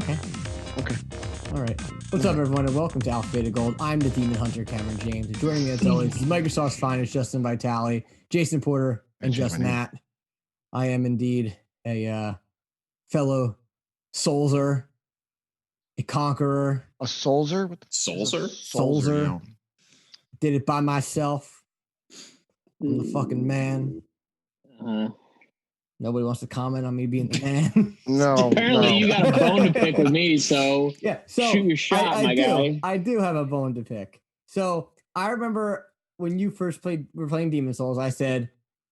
Okay. Okay. All right. What's up, everyone, and welcome to Alpha Beta Gold. I'm the Demon Hunter, Cameron James. And joining me, as always, is Microsoft's finest, Justin Vitale, Jason Porter, and just Matt. I am indeed a fellow Soulser, a conqueror. A Soulser? Soulser. Did it by myself. I'm the fucking man. Nobody wants to comment on me being the man. No. Apparently, you got a bone to pick with me, so yeah. So shoot your shot, my guy. I do have a bone to pick. So I remember when you first were playing Demon Souls. I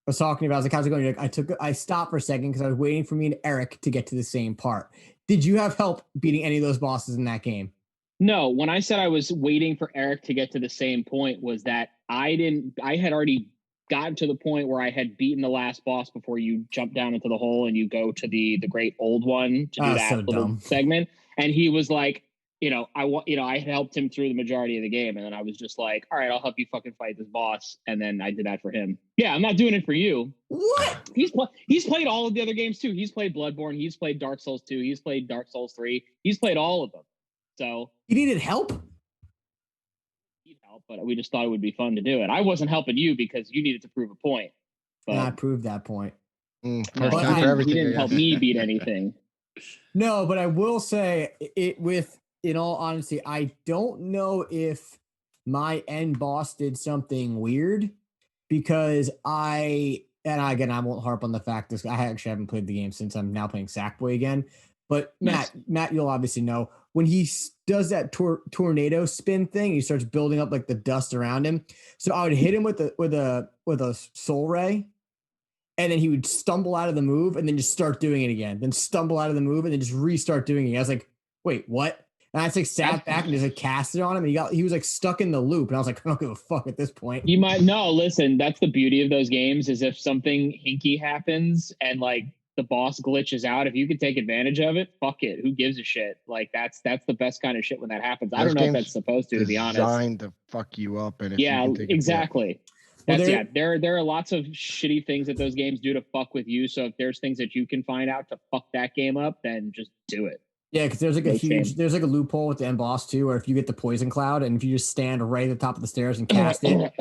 was talking about. I was like, "How's it going?" You're like, I stopped for a second because I was waiting for me and Eric to get to the same part. Did you have help beating any of those bosses in that game? No, when I said I was waiting for Eric to get to the same point, was that I had already gotten to the point where I had beaten the last boss before you jump down into the hole and you go to the great old one to do that little segment. And he was like, I helped him through the majority of the game. And then I was just like, all right, I'll help you fucking fight this boss. And then I did that for him. Yeah, I'm not doing it for you. What? He's played all of the other games too. He's played Bloodborne. He's played Dark Souls 2. He's played Dark Souls 3. He's played all of them. So you needed help? But we just thought it would be fun to do it. I wasn't helping you because you needed to prove a point. But I proved that point. You didn't help me beat anything. No, but I will say in all honesty, I don't know if my end boss did something weird because I won't harp on the fact that I actually haven't played the game since I'm now playing Sackboy again. But Matt, you'll obviously know when he does that tornado spin thing, he starts building up like the dust around him. So I would hit him with a soul ray, and then he would stumble out of the move and then just start doing it again. Then stumble out of the move and then just restart doing it. I was like, wait, what? And I just sat back and just casted on him, and he was like stuck in the loop. And I was like, I don't give a fuck at this point. You might no, listen, that's the beauty of those games is if something hinky happens and like the boss glitches out, if you can take advantage of it, fuck it. Who gives a shit? Like that's the best kind of shit when that happens. I don't know if that's supposed to be honest. Designed to fuck you up, and exactly. There are lots of shitty things that those games do to fuck with you. So if there's things that you can find out to fuck that game up, then just do it. Yeah, because there's like a loophole with the end boss too, where if you get the poison cloud and if you just stand right at the top of the stairs and cast it,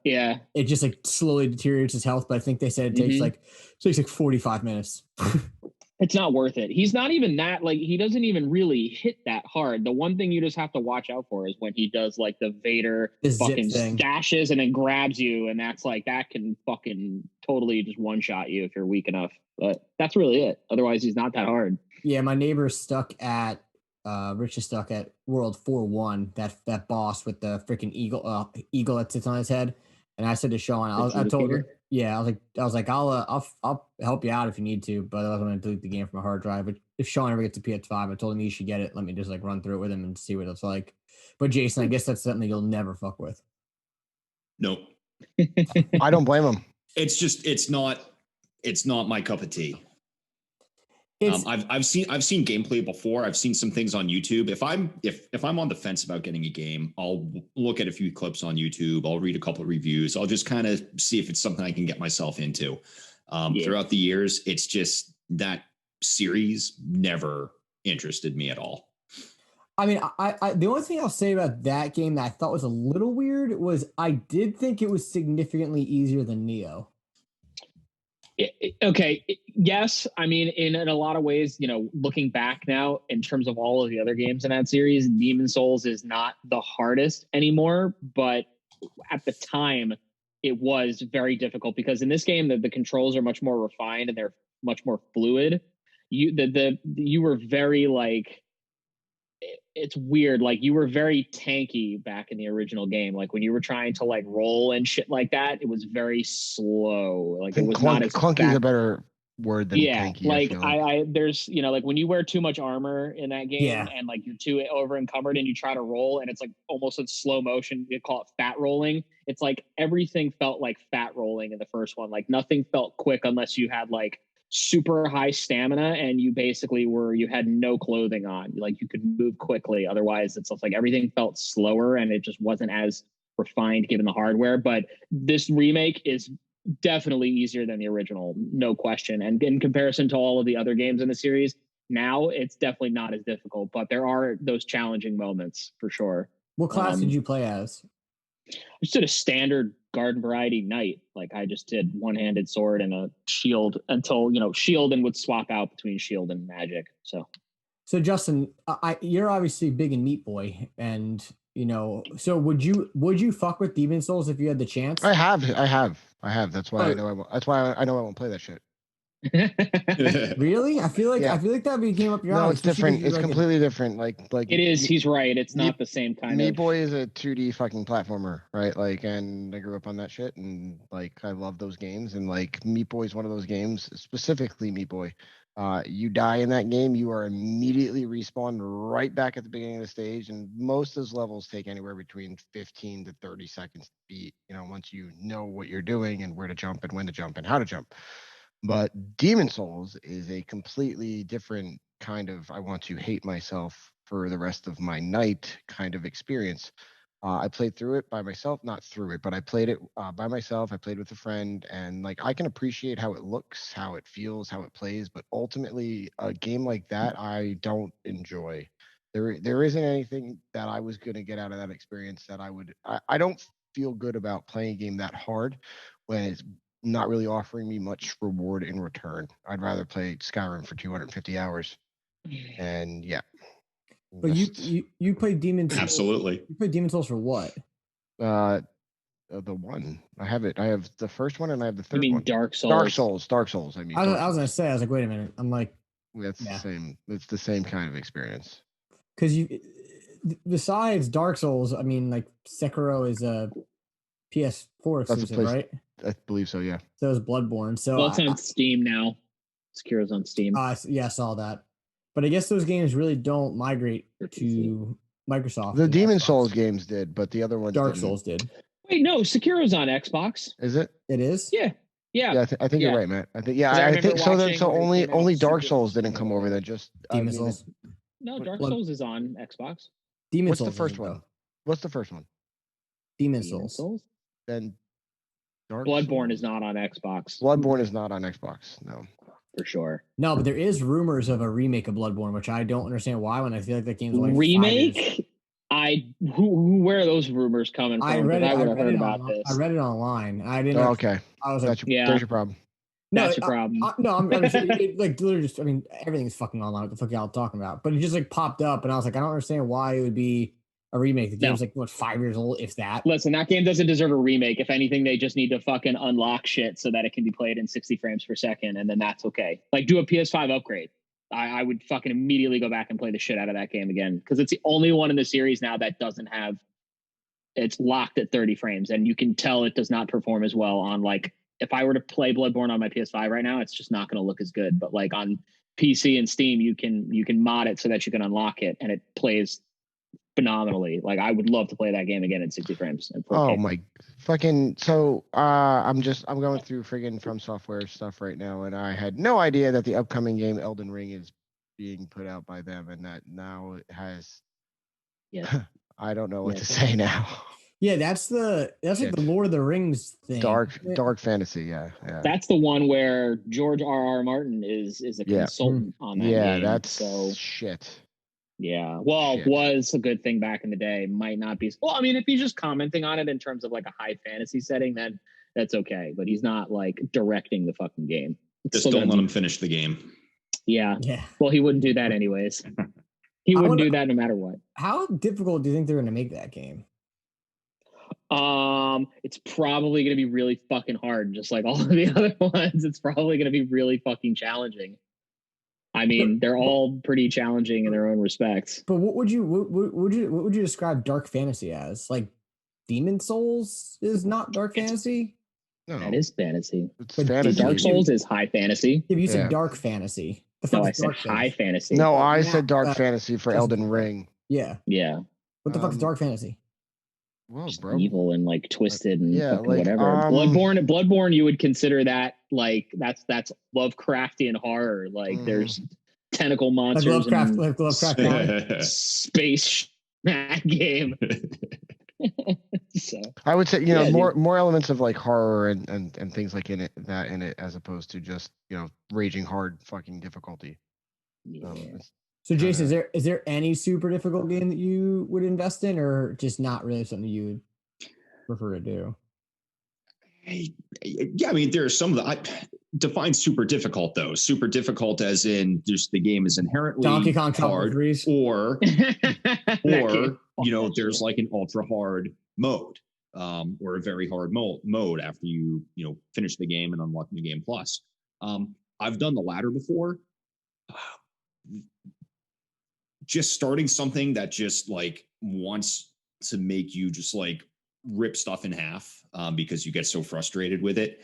yeah, it just like slowly deteriorates his health. But I think they said it takes like 45 minutes. It's not worth it. He's not even that, like, he doesn't even really hit that hard. The one thing you just have to watch out for is when he does like the Vader fucking stashes and then grabs you, and that's like that can fucking totally just one shot you if you're weak enough. But that's really it. Otherwise, he's not that hard. Yeah, my neighbor's stuck at Rich is stuck at World 4-1, that boss with the freaking eagle that sits on his head. And I said to Sean, I told her, yeah, I was like, I'll help you out if you need to, but I'm going to delete the game from my hard drive. But if Sean ever gets a PS5, I told him he should get it. Let me just like run through it with him and see what it's like. But Jason, I guess that's something you'll never fuck with. Nope. I don't blame him. It's not my cup of tea. I've seen gameplay before. I've seen some things on YouTube. If I'm on the fence about getting a game, I'll look at a few clips on YouTube. I'll read a couple of reviews. I'll just kind of see if it's something I can get myself into. Throughout the years, it's just that series never interested me at all. I mean, I the only thing I'll say about that game that I thought was a little weird was I did think it was significantly easier than Neo. Okay. Yes. I mean, in a lot of ways, looking back now in terms of all of the other games in that series, Demon Souls is not the hardest anymore. But at the time, it was very difficult because in this game, the controls are much more refined and they're much more fluid. You were very like, it's weird. Like you were very tanky back in the original game. Like when you were trying to like roll and shit like that, it was very slow. Like it was not as clunky is a better word than tanky. Like I there's like when you wear too much armor in that game and like you're too over encumbered and you try to roll and it's like almost in slow motion. You call it fat rolling. It's like everything felt like fat rolling in the first one. Like nothing felt quick unless you had like super high stamina and you basically you had no clothing on. Like you could move quickly. Otherwise it's like everything felt slower and it just wasn't as refined given the hardware. But this remake is definitely easier than the original, no question. And in comparison to all of the other games in the series, now, it's definitely not as difficult, but there are those challenging moments for sure. What class did you play as? I just did a standard garden variety knight. Like I just did one-handed sword and a shield until, shield, and would swap out between shield and magic. So Justin, you're obviously big in Meat Boy, and so would you fuck with Demon Souls if you had the chance? I have. That's why I know. That's why I know I won't play that shit. Really? I feel like that came up your alley. No, it's different. It's completely different. Like it is. He's right. It's not the same kind of. Meat Boy is a 2D fucking platformer, right? Like, and I grew up on that shit, and like I love those games. And like Meat Boy is one of those games, specifically Meat Boy. You die in that game, you are immediately respawned right back at the beginning of the stage, and most of those levels take anywhere between 15 to 30 seconds to beat. Once you know what you're doing and where to jump and when to jump and how to jump. But Demon Souls is a completely different kind of I want to hate myself for the rest of my night kind of experience. I played through it by myself, not through it, but I played it by myself. I played with a friend, and like I can appreciate how it looks, how it feels, how it plays, but ultimately a game like that I don't enjoy. There isn't anything that I was going to get out of that experience that I don't feel good about playing a game that hard when it's not really offering me much reward in return. I'd rather play Skyrim for 250 hours. And yeah. But you played Demon Souls. Absolutely. You played Demon Souls for what? The one. I have it. I have the first one and I have the third one. You mean Dark Souls? Dark Souls. I mean, I was gonna say, I was like, wait a minute. I'm like, that's the same. It's the same kind of experience. Because besides Dark Souls, I mean, like Sekiro is a PS4 exclusive, right? I believe so, yeah. So is Bloodborne. So it's on Steam now. Sekiro's on Steam. Yeah, I saw that. But I guess those games really don't migrate to Microsoft. The Demon Souls games did, but the other ones Dark Souls did. Wait, no, Sekiro's on Xbox. Is it? It is? Yeah. I think you're right, Matt. I think so. So only Dark Souls didn't come over. Then just Demon Souls. No, Dark Souls is on Xbox. Demon Souls. What's the first one? What's the first one? Demon Souls. Then Bloodborne is not on Xbox. Bloodborne is not on Xbox. No. For sure. No, but there is rumors of a remake of Bloodborne, which I don't understand why. When I feel like that game's like remake. Where are those rumors coming from? I would have heard about this. I read it online. I didn't. Okay. I was like, there's your problem. That's your problem. I'm like literally just. I mean, everything's fucking online. What the fuck y'all talking about? But it just like popped up, and I was like, I don't understand why it would be a remake. The game's like 5 years old, if that. Listen, that game doesn't deserve a remake. If anything, they just need to fucking unlock shit so that it can be played in 60 frames per second, and then that's okay. Like, do a PS5 upgrade. I would fucking immediately go back and play the shit out of that game again, because it's the only one in the series now that doesn't have. It's locked at 30 frames, and you can tell it does not perform as well on like. If I were to play Bloodborne on my PS5 right now, it's just not going to look as good. But like on PC and Steam, you can mod it so that you can unlock it, and it plays phenomenally. Like I would love to play that game again in 60 frames. Oh my fucking! So I'm going through friggin' From Software stuff right now, and I had no idea that the upcoming game Elden Ring is being put out by them, and that now it has. Yeah. I don't know what to say now. Yeah, that's like the Lord of the Rings thing. Dark fantasy, yeah. That's the one where George R.R. Martin is a consultant on that game. Yeah, that's shit. Yeah, well, it was a good thing back in the day. Might not be. Well, I mean, if he's just commenting on it in terms of like a high fantasy setting, then that's okay. But he's not like directing the fucking game. Just don't let him finish the game. Yeah. Well, he wouldn't do that anyways. He wouldn't do that no matter what. How difficult do you think they're going to make that game? It's probably going to be really fucking hard, just like all of the other ones. It's probably going to be really fucking challenging. I mean, they're all pretty challenging in their own respects. But what would you describe dark fantasy as? Like Demon Souls is not dark fantasy? No, that is fantasy. It's fantasy. Dark Souls is high fantasy. If you said dark fantasy. No, I said high fantasy. No, I said dark fantasy for Elden Ring. Yeah. Yeah. What the fuck is dark fantasy? Whoa, bro. Evil and like twisted and like, whatever. Bloodborne, you would consider that like that's Lovecraftian horror. Like there's tentacle monsters, like Lovecraft space that game. So I would say more elements of like horror and things like in it as opposed to just raging hard fucking difficulty. Yeah. So Jason, is there any super difficult game that you would invest in, or just not really something you would prefer to do? Yeah, I mean, there are some of the I define super difficult though. Super difficult as in just the game is inherently Donkey Kong hard, Freeze. or That there's shit. like an ultra hard mode, or a very hard mode after you finish the game and unlock the game plus. I've done the latter before. Just starting something that just like wants to make you just like rip stuff in half, because you get so frustrated with it,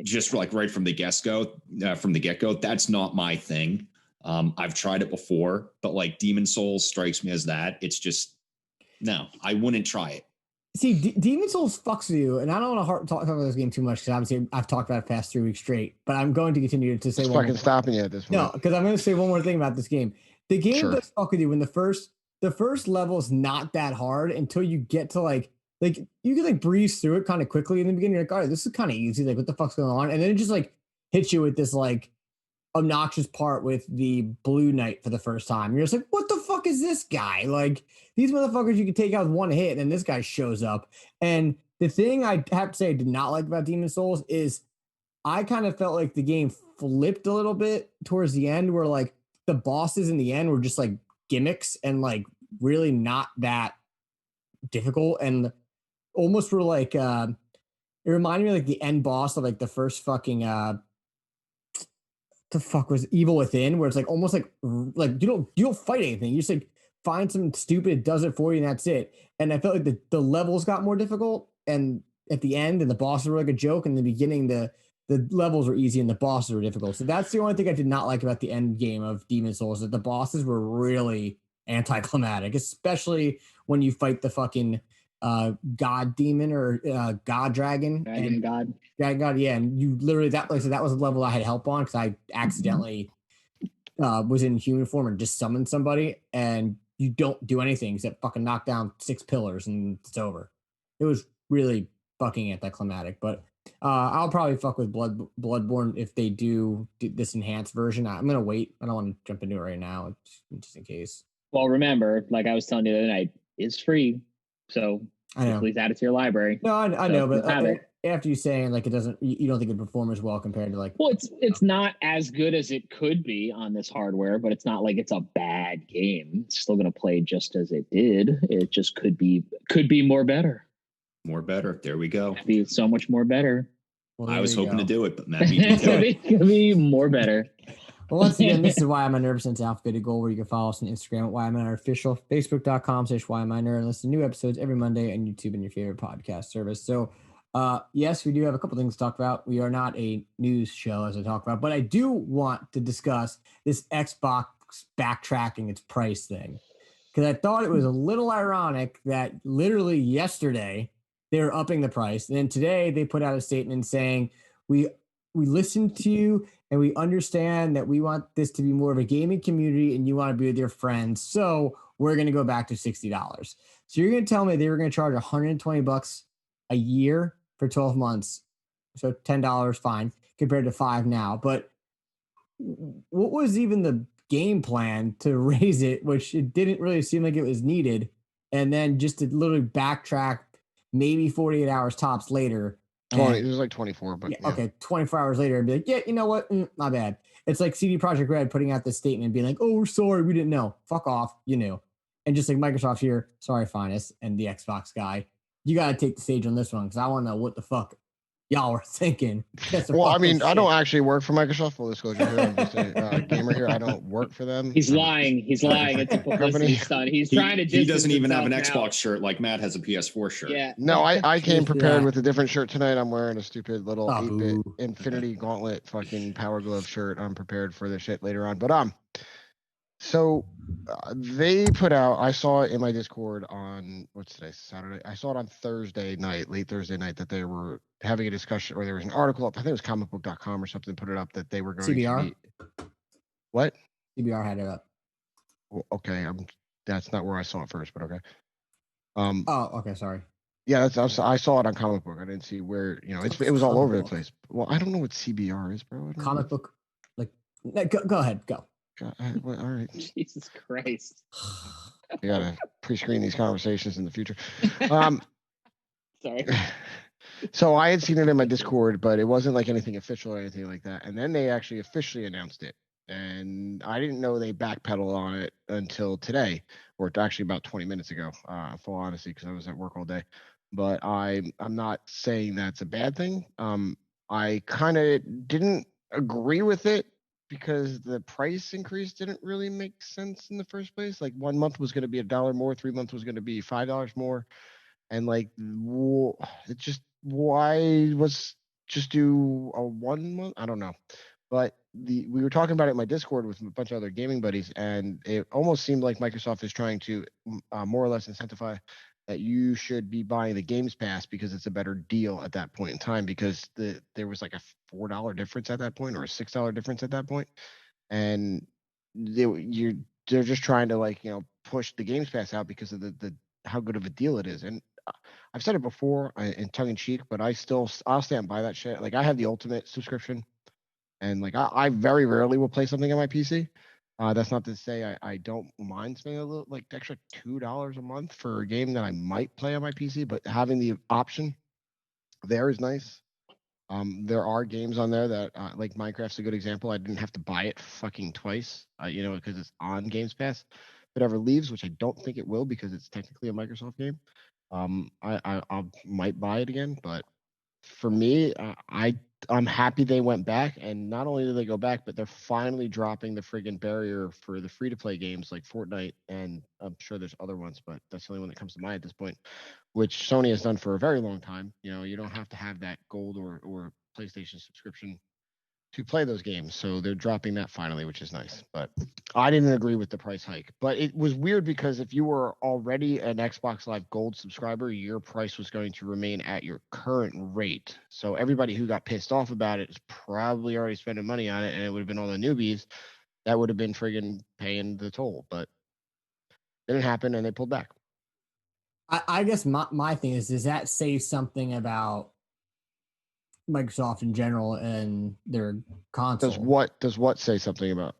just like right from the get-go, that's not my thing. I've tried it before, but like Demon Souls strikes me as that. It's just, no, I wouldn't try it. See, Demon Souls fucks with you, and I don't want to talk about this game too much because obviously I've talked about it past 3 weeks straight. But I'm going to continue to say It's one fucking more stopping you at this point. No, because I'm going to say one more thing about this game. The game does fuck with you when the first level is not that hard until you get to like you can like breeze through it kind of quickly in the beginning. You're like, all right, this is kind of easy. Like, what the fuck's going on? And then it just like hits you with this like obnoxious part with the Blue Knight for the first time. You're just like, what the fuck is this guy? Like, these motherfuckers you can take out with one hit, and then this guy shows up. And the thing I have to say I did not like about Demon Souls is I kind of felt like the game flipped a little bit towards the end, where like the bosses in the end were just like gimmicks and like really not that difficult, and almost were like it reminded me of like the end boss of like the first fucking the fuck was Evil Within, where it's like almost like you don't fight anything, you just like find some stupid does it for you and that's it. And I felt like the levels got more difficult, and at the end, and the bosses were like a joke. In the beginning, the levels were easy and the bosses were difficult. So that's the only thing I did not like about the end game of Demon Souls, that the bosses were really anticlimactic, especially when you fight the fucking god demon or god dragon. God. Yeah. And you literally, that was the level I had help on because I accidentally was in human form and just summoned somebody, and you don't do anything except fucking knock down 6 pillars and it's over. It was really fucking anticlimactic, but I'll probably fuck with Bloodborne if they do this enhanced version. I'm gonna wait. I don't want to jump into it right now, just in case. Well, remember, like I was telling you the other night, it's free, so please add it to your library. No, I know, but after you saying like it doesn't, you don't think it performs as well compared to like. Well, it's not as good as it could be on this hardware, but it's not like it's a bad game. It's still gonna play just as it did. It just could be more better. More better. There we go. It'd be so much more better. Well, I was hoping to do it, but Matt beat me to it. Could be more better. Well, once again, this is Why Am I Nerd since Alphabet Goal, where you can follow us on Instagram at Why Am I Nerd Official, Facebook.com/Why Am I Nerd, and listen to new episodes every Monday on YouTube and your favorite podcast service. So, yes, we do have a couple things to talk about. We are not a news show, as I talk about, but I do want to discuss this Xbox backtracking its price thing, because I thought it was a little ironic that literally yesterday they were upping the price, and then today they put out a statement saying we listened to you and we understand that we want this to be more of a gaming community and you want to be with your friends, so we're going to go back to $60. So you're going to tell me they were going to charge $120 a year for 12 months, so $10 fine compared to $5 now. But what was even the game plan to raise it, which it didn't really seem like it was needed, and then just to literally backtrack maybe 48 hours tops later. 20, it was like 24, but yeah. Okay, 24 hours later and be like, yeah, you know what? My bad. It's like CD Projekt Red putting out this statement and being like, oh, we're sorry, we didn't know. Fuck off, you knew. And just like Microsoft here, sorry, Finest, and the Xbox guy, you got to take the stage on this one, because I want to know what the fuck y'all were thinking. Well, I mean, I don't actually work for Microsoft. Full disclosure here, I'm just a gamer here. I don't work for them. He's lying. It's a publicity stunt. He's trying to. He doesn't even have an Xbox shirt like Matt has a PS4 shirt. Yeah. No, I came prepared with a different shirt tonight. I'm wearing a stupid little 8-bit Infinity Gauntlet fucking Power Glove shirt. I'm prepared for this shit later on. But so they put out, I saw it in my Discord on, what's today, Saturday? I saw it on Thursday night, late Thursday night, that they were having a discussion, or there was an article up, I think it was comicbook.com or something, put it up that they were going CBR? to be. What? CBR had it up. Well, okay, that's not where I saw it first, but okay. Oh, okay, sorry. Yeah, I saw it on comic book. I didn't see where, it was all over the place. Well, I don't know what CBR is, bro. Comic book, like, go ahead, go. God, all right. Jesus Christ. You gotta pre-screen these conversations in the future. Sorry. So I had seen it in my Discord, but it wasn't like anything official or anything like that. And then they actually officially announced it. And I didn't know they backpedaled on it until today, or actually about 20 minutes ago, full honesty, because I was at work all day. But I'm not saying that's a bad thing. I kind of didn't agree with it because the price increase didn't really make sense in the first place. Like 1 month was going to be $1 more, 3 months was going to be $5 more, and like it just why was just do a 1 month? I don't know, but we were talking about it in my Discord with a bunch of other gaming buddies, and it almost seemed like Microsoft is trying to more or less incentivize that you should be buying the Games Pass because it's a better deal at that point in time, because there was like a $4 difference at that point or a $6 difference at that point, and they're just trying to like push the Games Pass out because of the how good of a deal it is. And I've said it before in tongue in cheek, but I'll stand by that shit. Like I have the Ultimate subscription, and like I very rarely will play something on my PC. That's not to say I don't mind spending a little like extra $2 a month for a game that I might play on my PC, but having the option there is nice. There are games on there that like Minecraft's a good example. I didn't have to buy it fucking twice, because it's on Games Pass. If it ever leaves, which I don't think it will because it's technically a Microsoft game, I might buy it again. But for me, I'm happy they went back, and not only did they go back, but they're finally dropping the friggin' barrier for the free to play games like Fortnite, and I'm sure there's other ones, but that's the only one that comes to mind at this point, which Sony has done for a very long time. You don't have to have that gold or PlayStation subscription to play those games. So they're dropping that finally, which is nice. But I didn't agree with the price hike. But it was weird because if you were already an Xbox Live Gold subscriber, your price was going to remain at your current rate. So everybody who got pissed off about it is probably already spending money on it, and it would have been all the newbies that would have been friggin' paying the toll. But it didn't happen, and they pulled back. I guess my thing is, does that say something about Microsoft in general and their console? Does what say something about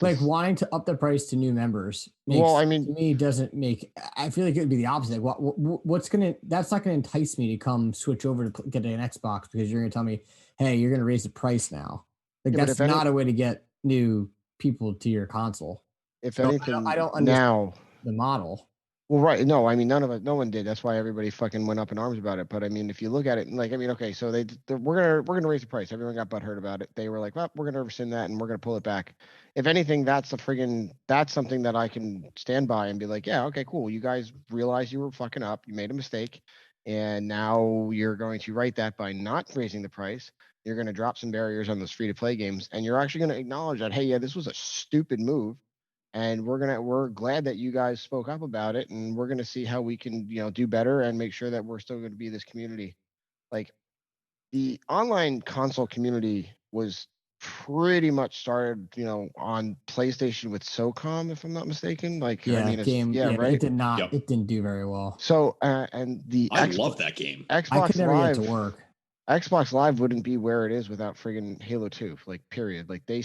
like wanting to up the price to new members to me doesn't make. I feel like it would be the opposite. Like, that's not gonna entice me to come switch over to get an Xbox because you're gonna tell me, hey, you're gonna raise the price now. Like that's not a way to get new people to your console. If anything, I don't understand the model. Well, right. No, I mean, no one did. That's why everybody fucking went up in arms about it. But I mean, if you look at it, like, I mean, okay, so we're gonna raise the price. Everyone got butthurt about it. They were like, well, we're gonna rescind that and we're gonna pull it back. If anything, that's something that I can stand by and be like, yeah, okay, cool. You guys realize you were fucking up. You made a mistake, and now you're going to right that by not raising the price. You're gonna drop some barriers on those free to play games, and you're actually gonna acknowledge that, hey, yeah, this was a stupid move. And we're glad that you guys spoke up about it, and we're gonna see how we can do better and make sure that we're still going to be this community. Like the online console community was pretty much started on PlayStation with SOCOM, if I'm not mistaken. Like right. It did not. Yep. It didn't do very well. So and I love that game. Xbox I could never Live get to work. Xbox Live wouldn't be where it is without friggin' Halo 2, like period. Like they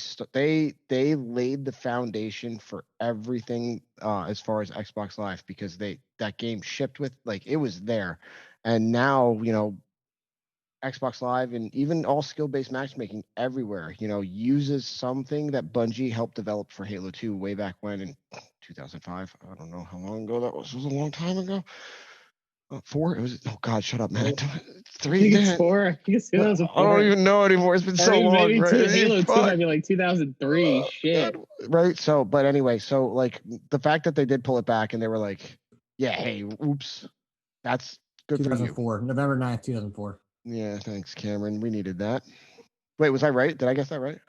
laid the foundation for everything as far as Xbox Live, because that game shipped with, like, it was there. And now, Xbox Live and even all skill-based matchmaking everywhere, uses something that Bungie helped develop for Halo 2 way back when in 2005. I don't know how long ago that was. It was a long time ago. 4? It was. Oh God, shut up, man. 3. I think it's 4. I think it's 2004. I don't even know anymore. It's been so long. Maybe right? Halo 2 might be like 2003. Shit. God. Right. So, but anyway, so like the fact that they did pull it back and they were like, yeah, hey, oops, that's good for you. 2004, November 9th, 2004. Yeah, thanks, Cameron. We needed that. Wait, was I right? Did I guess that right?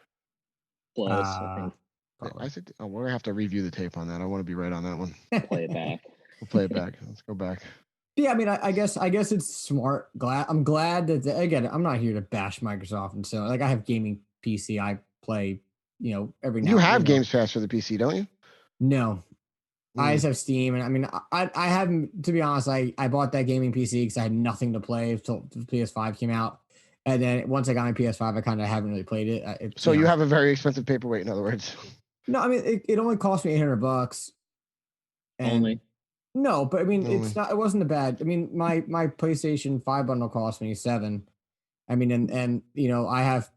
Close, I think. I said, we're gonna have to review the tape on that. I want to be right on that one. Play it back. We'll play it back. Let's go back. Yeah, I mean, I guess it's smart. I'm glad that again, I'm not here to bash Microsoft, and so like I have gaming PC. I play, every now. You have Games Pass for the PC, don't you? No, I just have Steam, and I mean, I haven't, to be honest. I bought that gaming PC because I had nothing to play until the PS5 came out, and then once I got my PS5, I kind of haven't really played it. So you have a very expensive paperweight, in other words. No, I mean it only cost me $800. Only. No, but I mean Only. it's not. It wasn't a bad. I mean my PlayStation 5 bundle cost me $7. I mean and you know I have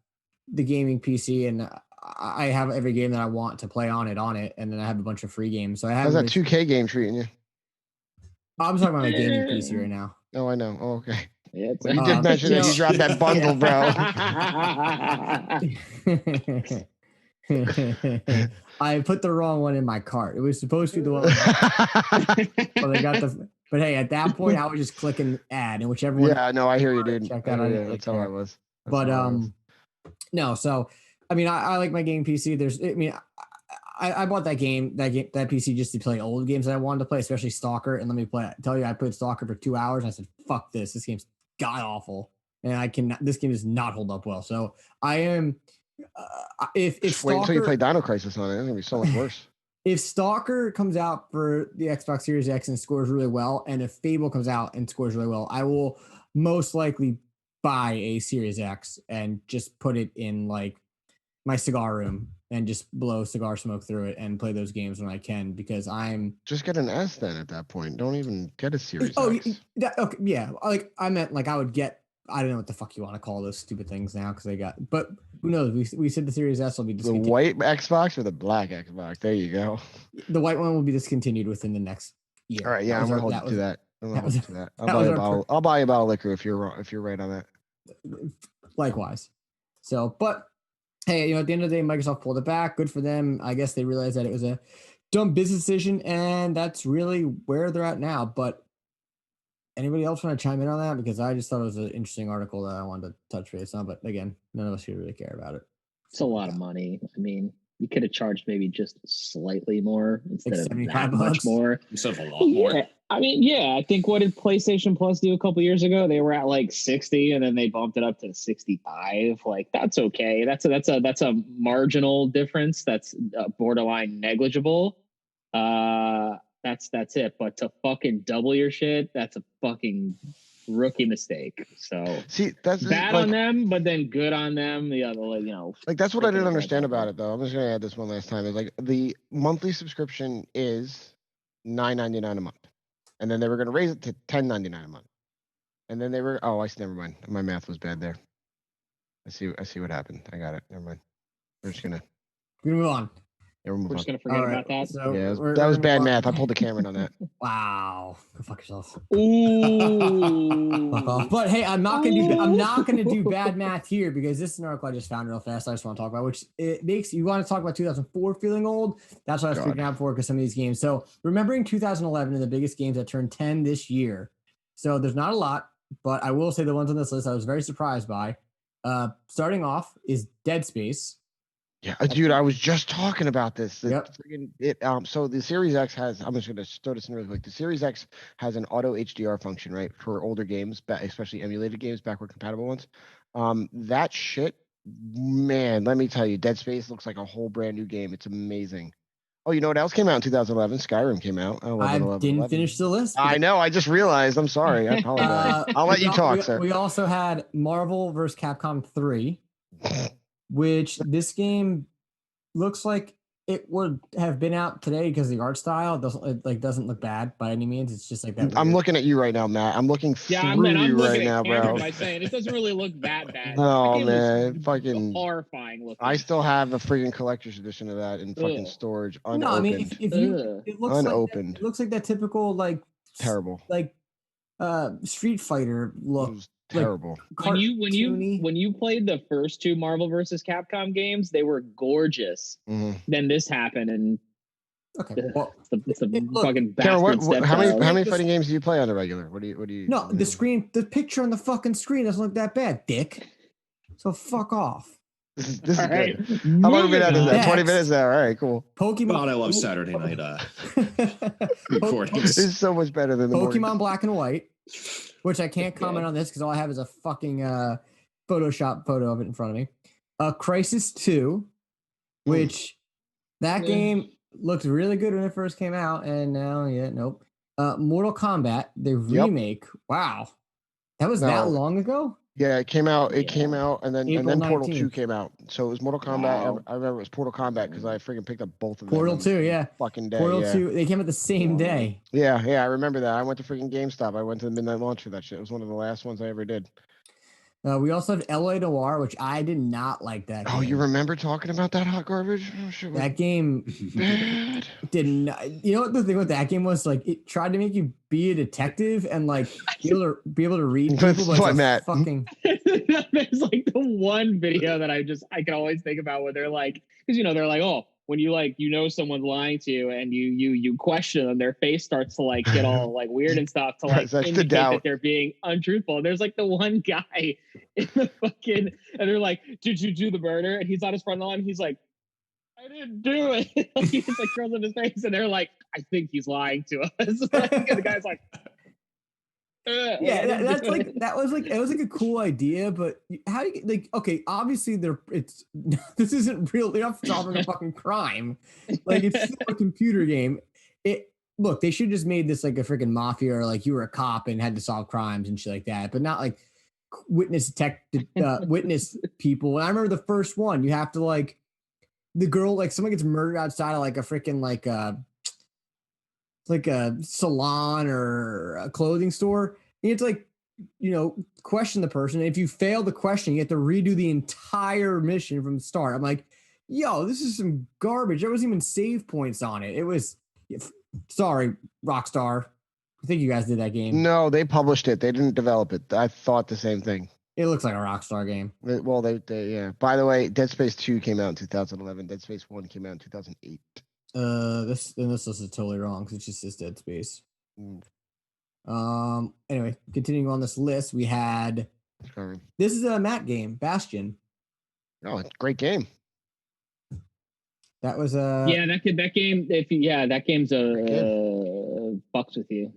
the gaming PC and I have every game that I want to play on it, and then I have a bunch of free games. So I have. How's that 2K game treating you? I'm talking about my gaming PC right now. Oh, I know. Oh, okay. Yeah, Well, you did mention that you dropped that bundle, bro. I put the wrong one in my cart. It was supposed to be the one. But I got the. But hey, at that point, I was just clicking add, and whichever one. Yeah, no, I hear you, dude. Check that out. Yeah, that's how I was. But no. So I mean, I like my gaming PC. I mean, I bought that PC just to play old games that I wanted to play, especially Stalker. And let me tell you, I played Stalker for 2 hours. And I said, "Fuck this! This game's god awful, and this game does not hold up well." So I am. If Stalker, wait until you play Dino Crisis on it, it's gonna be so much worse. If Stalker comes out for the Xbox Series X and scores really well, and if Fable comes out and scores really well, I will most likely buy a Series X and just put it in like my cigar room and just blow cigar smoke through it and play those games when I can, because I'm just get an S then at that point. Don't even get a Series X. Okay, yeah. Like I meant like I would get. I don't know what the fuck you want to call those stupid things now because they got. But who knows? We said the Series S will be discontinued. The white Xbox or the black Xbox? There you go. The white one will be discontinued within the next year. All right, yeah, I'm gonna hold you to that. I'll buy you a bottle of liquor if you're wrong, if you're right on that. Likewise. So, but hey, you know, at the end of the day, Microsoft pulled it back. Good for them. I guess they realized that it was a dumb business decision, and that's really where they're at now. But anybody else want to chime in on that? Because I just thought it was an interesting article that I wanted to touch base on. But again, none of us here really care about it. It's a lot of money. I mean, you could have charged maybe just slightly more instead of that much more. Instead of a lot more. Yeah. I mean, yeah, I think what did PlayStation Plus do a couple years ago? They were at like 60 and then they bumped it up to 65. Like that's okay. That's a marginal difference. That's borderline negligible. That's it. But to fucking double your shit, that's a fucking rookie mistake. So see, that's bad on them, but then good on them. The other, you know, like that's what I didn't understand about it though. I'm just gonna add this one last time. It's like the monthly subscription is $9.99 a month, and then they were gonna raise it to $10.99 a month, and then they were never mind. My math was bad there. I see what happened. I got it. Never mind. We're gonna move on. Yeah, we're just gonna forget about that. So yeah, that was bad math. I pulled the camera on that. Wow, go fuck yourself. Ooh. Fuck off. But hey, I'm not gonna do bad math here because this is an article I just found real fast. I just want to talk about, which it makes you want to talk about 2004 feeling old. That's what I was freaking out for because some of these games. So remembering 2011 and the biggest games that turned 10 this year. So there's not a lot, but I will say the ones on this list I was very surprised by. Starting off is Dead Space. Yeah, dude, I was just talking about this. Yep. So the Series X has, I'm just going to throw this in real quick. The Series X has an auto HDR function, right, for older games, especially emulated games, backward compatible ones. That shit, man, let me tell you, Dead Space looks like a whole brand new game. It's amazing. Oh, you know what else came out in 2011? Skyrim came out. I didn't finish the list. I know. I just realized. I'm sorry. I apologize. I'll let you talk, sir. We also had Marvel vs. Capcom 3. Which this game looks like it would have been out today because the art style doesn't look bad by any means. It's just like that. I'm looking at you right now, Matt. I'm looking through you right now, bro. By saying it doesn't really look that bad. No, man, fucking horrifying looking. I still have a freaking collector's edition of that in fucking storage, unopened. No, I mean, if you, it looks unopened. It looks like that typical terrible Street Fighter look. Terrible. When you played the first two Marvel vs. Capcom games, they were gorgeous. Mm-hmm. Then this happened, and it's a fucking bastard. Karen, how many fighting games do you play on the regular? What do you? No, the picture on the fucking screen doesn't look that bad, dick. So fuck off. This is right. Good. How long have we been out of that? 20 minutes now. All right, cool. Pokemon. God, I love Saturday night recordings. It's so much better than the Pokemon morning. Black and White. Which I can't comment on this because all I have is a fucking Photoshop photo of it in front of me. Crisis 2, which that game looked really good when it first came out, and now, nope. Mortal Kombat, the remake. Wow. That was that long ago? Yeah, it came out. It Yeah. came out, and then April Portal 2 19th. came out. So it was Mortal Kombat. Wow. I remember it was Portal Kombat because I freaking picked up both of them. Portal on the 2, same yeah. fucking day. Portal yeah. 2, they came out the same day. Yeah, I remember that. I went to freaking GameStop. I went to the midnight launch for that shit. It was one of the last ones I ever did. We also have LA Noire, which I did not like that game. Oh, you remember talking about that hot garbage? Oh, shit, That game bad. did not. You know what the thing with that game was? Like, it tried to make you be a detective and like be able to read people. That's But what, it's Matt. fucking. There's like the one video that I can always think about where they're like, because they're like, oh, when you someone's lying to you and you question them, their face starts to like get all like weird and stuff to like That's the indicate doubt. that they're being untruthful. And there's like the one guy in the fucking, and they're like, did you do the murder? And he's on his front lawn. He's like, I didn't do it. He just like curls up his face, and they're like, I think he's lying to us. And the guy's like. Yeah, that was like a cool idea, but how do you like? Okay, obviously this isn't real. They're not solving a fucking crime. Like it's still a computer game. Look, they should just made this like a freaking mafia, or like you were a cop and had to solve crimes and shit like that, but not like witness people. And I remember the first one, you have to like the girl, like someone gets murdered outside of like a freaking like a salon or a clothing store. You have to like, question the person. And if you fail the question, you have to redo the entire mission from the start. I'm like, yo, this is some garbage. There wasn't even save points on it. It was, sorry, Rockstar. I think you guys did that game. No, they published it. They didn't develop it. I thought the same thing. It looks like a Rockstar game. Well, they yeah. By the way, Dead Space 2 came out in 2011. Dead Space 1 came out in 2008. This list is totally wrong because it just says Dead Space. Mm. Anyway, continuing on this list, we had this is a Matt game, Bastion. Oh, it's a great game. That was that game. That game's fucks with you.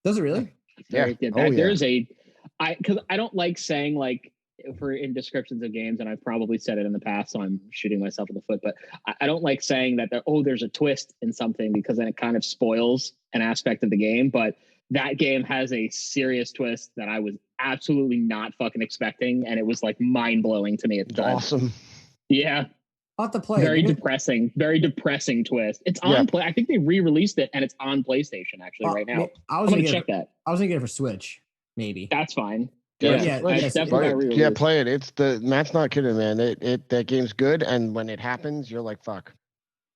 Does it really? Yeah. Oh, yeah. There's because I don't like saying like in descriptions of games, and I've probably said it in the past, so I'm shooting myself in the foot, but I don't like saying that there's a twist in something, because then it kind of spoils an aspect of the game. But that game has a serious twist that I was absolutely not fucking expecting, and it was like mind-blowing to me at the time. Awesome. Yeah. I'll have to play. Very depressing twist. It's on play. I think they re-released it and it's on PlayStation actually right now. I'm gonna check that. I was gonna get it for Switch, maybe. That's fine. Yeah, play it. It's Matt's not kidding, man. That game's good, and when it happens, you're like, fuck.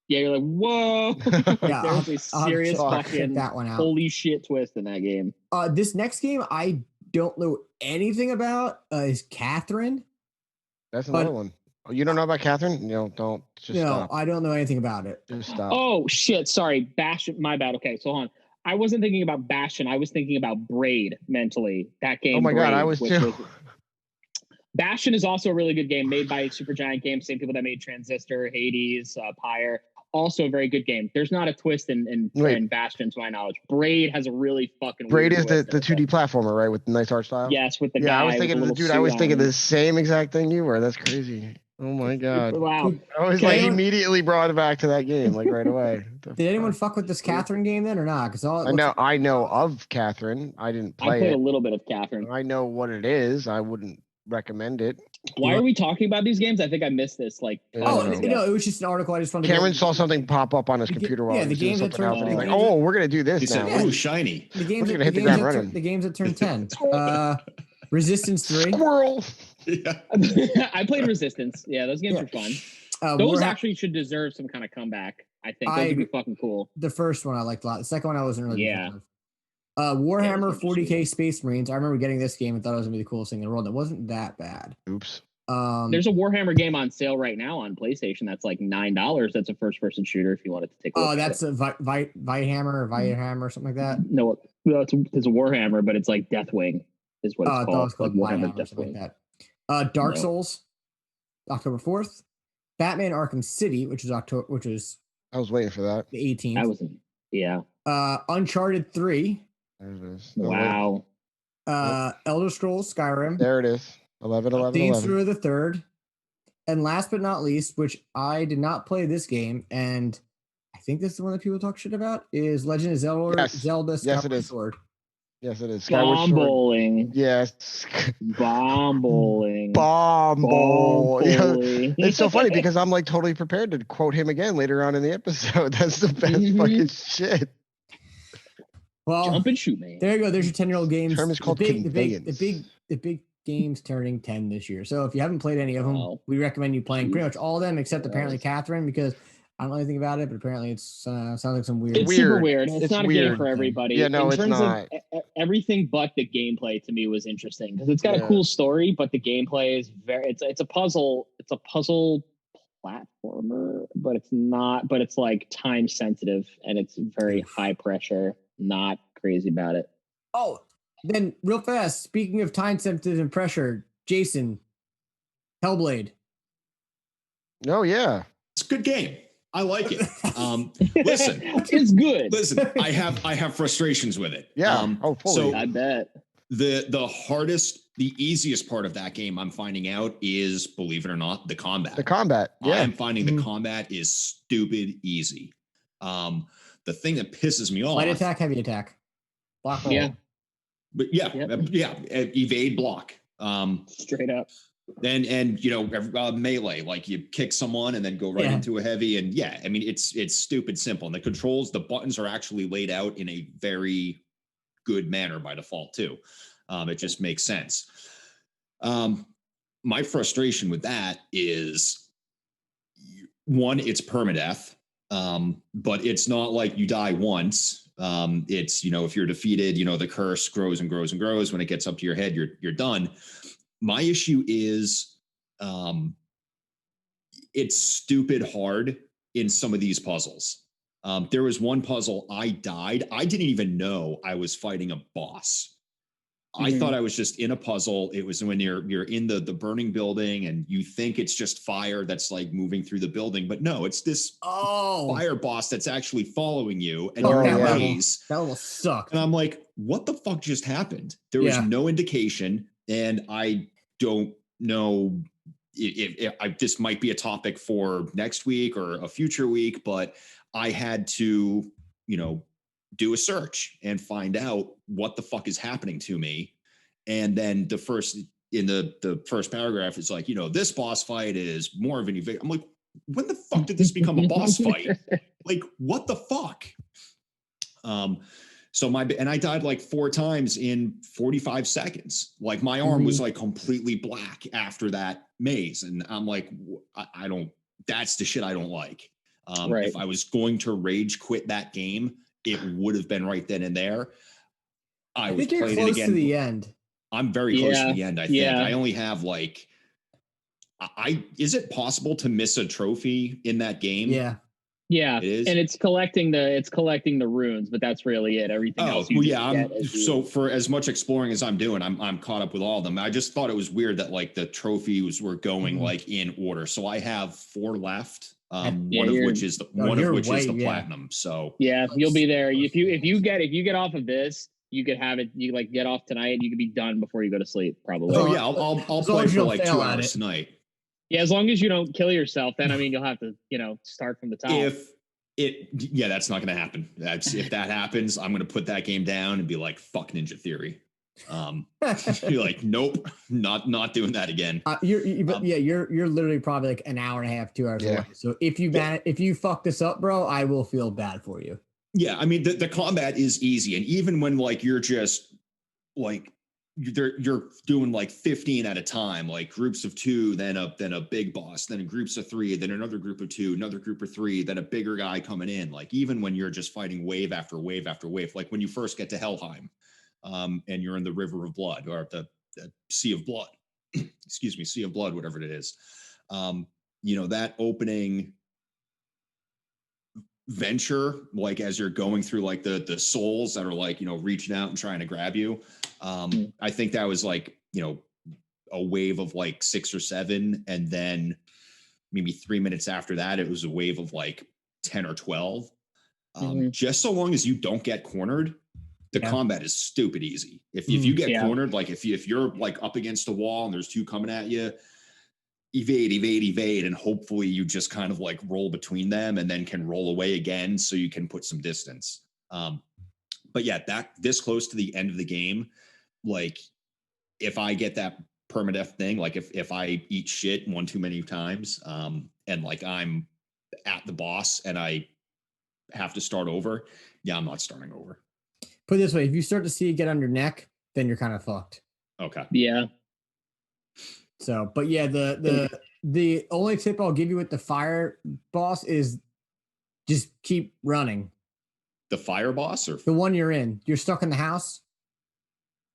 Yeah, you're like, whoa. Yeah, there's a serious fucking that one out. Holy shit twist in that game. This next game I don't know anything about is Catherine. That's another one. Oh, you don't know about Catherine? Don't. Just stop. I don't know anything about it. Just stop. Oh shit! Sorry, Bastion. My bad. Okay, so hold on. I wasn't thinking about Bastion. I was thinking about Braid mentally. That game. Oh my god, I was too. Bastion is also a really good game made by Supergiant Games, same people that made Transistor, Hades, Pyre. Also a very good game. There's not a twist in Bastion, to my knowledge. Braid has a really fucking. Braid is the 2D platformer, right, with the nice art style. Yes, with the guy. I was thinking, I was thinking the same exact thing you were. That's crazy. Oh my god! Wow! I was immediately brought back to that game, like right away. Did anyone fuck with this Catherine game then, or not? Because I know of Catherine. I didn't play it. I played a little bit of Catherine. I know what it is. I wouldn't recommend it. Why are we talking about these games? I think I missed this. Like, it was just an article. I just wanted. Cameron saw something pop up on his computer while the games that turn. Like, we're gonna do this now. Said, shiny. The games that turn 10. Resistance 3. Squirrel. Yeah. I played Resistance. Yeah, those games are fun. Those actually should deserve some kind of comeback. I think those would be fucking cool. The first one I liked a lot. The second one I wasn't really. Yeah. Warhammer 40K Space Marines. I remember getting this game and thought it was gonna be the coolest thing in the world. It wasn't that bad. Oops. There's a Warhammer game on sale right now on PlayStation. That's like $9. That's a first-person shooter. If you wanted to take a look. Oh, that's a Vitehammer or something like that. No, it's a Warhammer, but it's like Deathwing is what it's called. Like Warhammer Deathwing. Like that. Dark Souls, October 4th. Batman: Arkham City, which was I was waiting for that. The 18th. That was Uncharted 3. There it is. Wow. Elder Scrolls Skyrim. There it is. 11. Saints Row the Third. And last but not least, which I did not play this game, and I think this is the one that people talk shit about, is Legend of Zelda. Yes. Zelda Yes, it is. Sword. Yes, it is. Bomb bowling. Yes. Bomb bowling. Bomb bowl. Yeah, bowling. it's so funny because I'm like totally prepared to quote him again later on in the episode. That's the best fucking shit. Well, Jump and shoot, man. there you go. There's your 10-year-old games. Term is called the big games turning 10 this year. So if you haven't played any of them, we recommend you playing pretty much all of them except apparently Catherine, because I don't know anything about it, but apparently it's sounds like some weird. It's super weird. It's not weird. A game for everybody. Yeah, no, it's not. Everything but the gameplay to me was interesting because it's got a cool story, but the gameplay is it's a puzzle. It's a puzzle platformer, but it's not. But it's like time sensitive and it's very high pressure. Not crazy about it. Oh, then real fast. Speaking of time sensitive and pressure, Jason, Hellblade. Oh yeah, it's a good game. I like it. Listen, it's good. Listen, I have frustrations with it. Yeah. Fully. So I bet the easiest part of that game I'm finding out is, believe it or not, the combat. The combat. Yeah. I am finding the combat is stupid easy. The thing that pisses me off. Light attack, heavy attack. Block roll. Yeah. But evade, block. Straight up. And melee, like you kick someone and then go right into a heavy, and I mean it's stupid simple. And the controls, the buttons are actually laid out in a very good manner by default too. It just makes sense. My frustration with that is, one, it's permadeath, but it's not like you die once. It's if you're defeated, the curse grows and grows and grows. When it gets up to your head, you're done. My issue is it's stupid hard in some of these puzzles. There was one puzzle I died. I didn't even know I was fighting a boss. I thought I was just in a puzzle. It was when you're in the burning building and you think it's just fire that's like moving through the building, but no, it's this fire boss that's actually following you, and you're in a maze. That will suck. And I'm like, what the fuck just happened? There was no indication. And I don't know if this might be a topic for next week or a future week, but I had to, do a search and find out what the fuck is happening to me. And then the first paragraph is like, this boss fight is more of an evade. I'm like, when the fuck did this become a boss fight? Like, what the fuck? And I died like 4 times in 45 seconds. Like my arm was like completely black after that maze. And I'm like, that's the shit I don't like. If I was going to rage quit that game, it would have been right then and there. I was think you're playing close it again. to the end. I'm very close to the end, I think. I only have like, is it possible to miss a trophy in that game? Yeah. Yeah, it is. And it's collecting the runes, but that's really it. Everything else. So for as much exploring as I'm doing, I'm caught up with all of them. I just thought it was weird that like the trophies were going like in order. So I have 4 left. One of which is the platinum. So you'll be there. If you get off of this, you could have it. You like get off tonight, and you could be done before you go to sleep. Probably. Oh yeah, I'll play for like 2 hours tonight. Yeah, as long as you don't kill yourself, then you'll have to, start from the top. That's not going to happen. If that happens, I'm going to put that game down and be like, "Fuck Ninja Theory." You're like, nope, not doing that again. You're literally probably like an hour and a half, 2 hours away. So if you fuck this up, bro, I will feel bad for you. Yeah, I mean the combat is easy, and even when like you're just like you're doing like 15 at a time, like groups of 2, then a big boss, then groups of 3, then another group of 2, another group of 3, then a bigger guy coming in. Like even when you're just fighting wave after wave after wave, like when you first get to Helheim, and you're in the River of Blood or the Sea of Blood, Sea of Blood, whatever it is. That opening venture, like as you're going through like the souls that are like reaching out and trying to grab you, I think that was like a wave of like 6 or 7, and then maybe 3 minutes after that it was a wave of like 10 or 12. Just so long as you don't get cornered, the combat is stupid easy. If you get cornered, like if you're like up against a wall and there's 2 coming at you, evade, and hopefully you just kind of like roll between them and then can roll away again so you can put some distance. But but yeah, that this close to the end of the game, like if I get that permadeath thing, like if I eat shit one too many times, and like I'm at the boss and I have to start over, yeah, I'm not starting over. Put it this way, if you start to see it get under neck, then you're kind of fucked. Okay. Yeah. So, but yeah, the only tip I'll give you with the fire boss is just keep running. The fire boss or the one you're in? You're stuck in the house.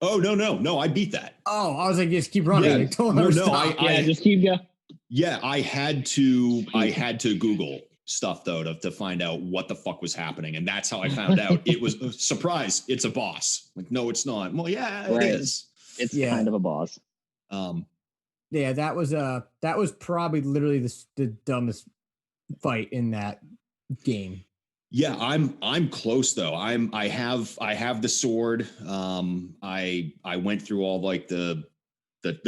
Oh no! I beat that. Oh, I was like, just keep running. Yeah, I just keep going. Yeah, I had to Google stuff though to find out what the fuck was happening, and that's how I found out. It was a surprise. It's a boss. Like, no, it's not. Well, yeah, it is. It's kind of a boss. Yeah, that was probably literally the dumbest fight in that game. Yeah, I'm close though. I have the sword. I went through all like the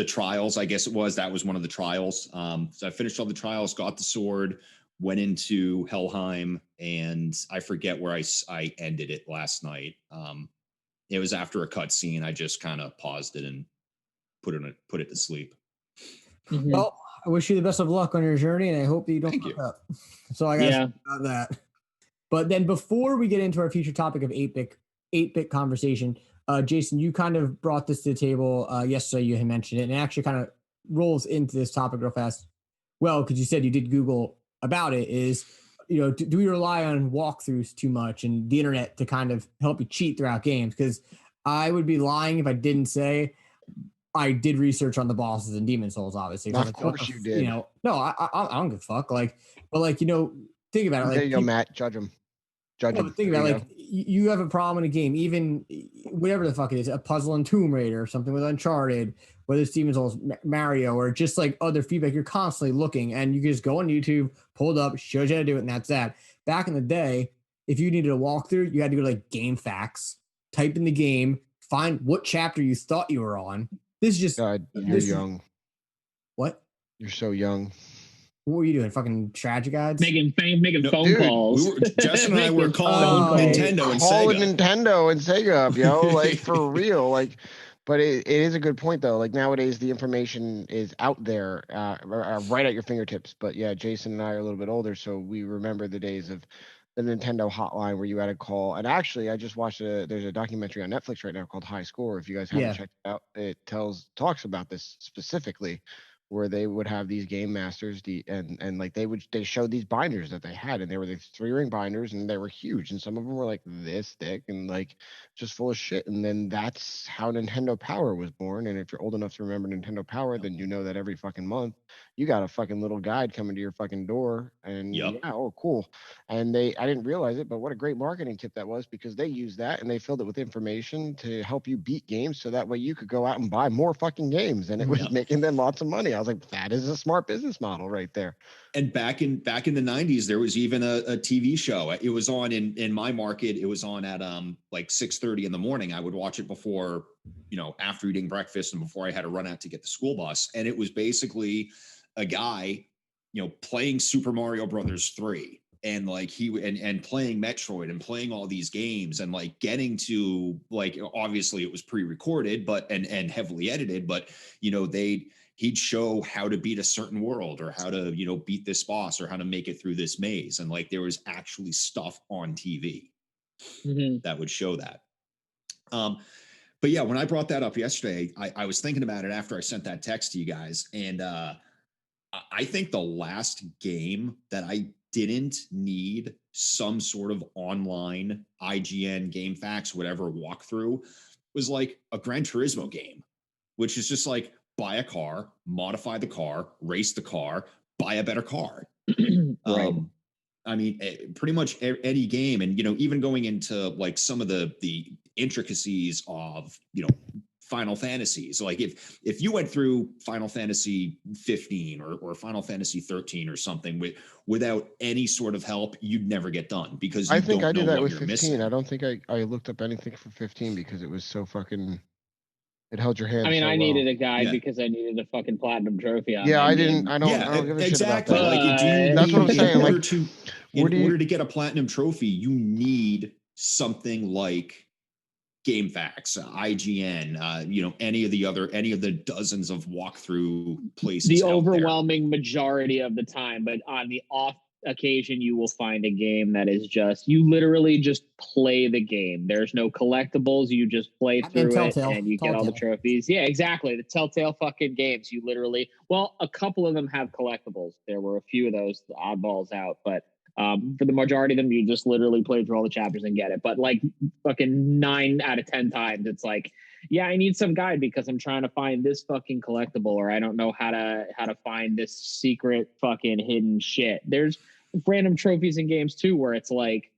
trials, I guess it was. That was one of the trials. So I finished all the trials, got the sword, went into Helheim, and I forget where I ended it last night. It was after a cutscene. I just kind of paused it and put it to sleep. Mm-hmm. Well, I wish you the best of luck on your journey, and I hope that you don't fuck up. So I got about that. But then before we get into our future topic of 8-bit conversation, Jason, you kind of brought this to the table yesterday. You had mentioned it, and it actually kind of rolls into this topic real fast. Well, because you said you did Google about it. Is, do we rely on walkthroughs too much and the internet to kind of help you cheat throughout games? Because I would be lying if I didn't say I did research on the bosses in Demon Souls. Obviously, of course you did. No, I don't give a fuck. Like, but like, think about it. Like, there you go, Matt. Judge him. Think about it, like you have a problem in a game, even whatever the fuck it is, a puzzle in Tomb Raider or something with Uncharted, whether it's Demon's Souls, Mario, or just like other feedback. You're constantly looking, and you can just go on YouTube, pull it up, shows you how to do it, and that's that. Back in the day, if you needed a walkthrough, you had to go to like Game Facts, type in the game, find what chapter you thought you were on. This is just God, you're young. What? You're so young. What were you doing? Fucking strategy guides? Making phone calls. Justin and I were calling Nintendo and Sega. Calling Nintendo and Sega up, yo. Like, for real. Like, but it is a good point, though. Like, nowadays, the information is out there, right at your fingertips. But, yeah, Jason and I are a little bit older, so we remember the days of the Nintendo hotline where you had to call. And actually, I just watched there's a documentary on Netflix right now called High Score. If you guys haven't checked it out, it talks about this specifically, where they would have these game masters, and like they showed these binders that they had, and they were these 3-ring binders, and they were huge, and some of them were like this thick and like just full of shit. And then that's how Nintendo Power was born. And if you're old enough to remember Nintendo Power, then you know that every fucking month you got a fucking little guide coming to your fucking door. And oh, cool. And I didn't realize it, but what a great marketing tip that was, because they used that and they filled it with information to help you beat games, so that way you could go out and buy more fucking games, and it was making them lots of money. I was like, that is a smart business model right there. And back in the 90s, there was even a TV show. It was on in my market. It was on at like 6:30 in the morning. I would watch it before, after eating breakfast and before I had to run out to get the school bus. And it was basically a guy, playing Super Mario Brothers 3. And like and playing Metroid and playing all these games and like getting to, like, obviously it was pre-recorded, but and heavily edited, but he'd show how to beat a certain world, or how to, beat this boss, or how to make it through this maze. And like, there was actually stuff on TV that would show that. But yeah, when I brought that up yesterday, I was thinking about it after I sent that text to you guys. And I think the last game that I didn't need some sort of online IGN, Game Facts, whatever walkthrough was like a Gran Turismo game, which is just like, buy a car, modify the car, race the car, buy a better car. Right. I mean, pretty much any game. And, even going into like some of the intricacies of, Final Fantasies. Like if you went through Final Fantasy 15 or Final Fantasy 13 or something without any sort of help, you'd never get done, because I think I did that with 15. Missing. I don't think I looked up anything for 15 because it was so fucking... It held your hand. I mean, so I needed well. a guide because I needed a fucking platinum trophy. On I didn't. I don't give a exactly. shit about that. Like, that's what I'm saying. In order to get a platinum trophy, you need something like GameFAQs, IGN, any of the dozens of walkthrough places. The out there. overwhelming majority of the time, but on the off occasion, you will find a game that is just, you literally just play the game. There's no collectibles. You just play through it and you get all the trophies. Yeah, exactly. The Telltale fucking games. You literally, well, a couple of them have collectibles. There were a few of those, the oddballs out, but for the majority of them, you just literally play through all the chapters and get it. But like fucking 9 out of 10 times, it's like, yeah, I need some guide because I'm trying to find this fucking collectible, or I don't know how to find this secret fucking hidden shit. There's random trophies in games too, where it's like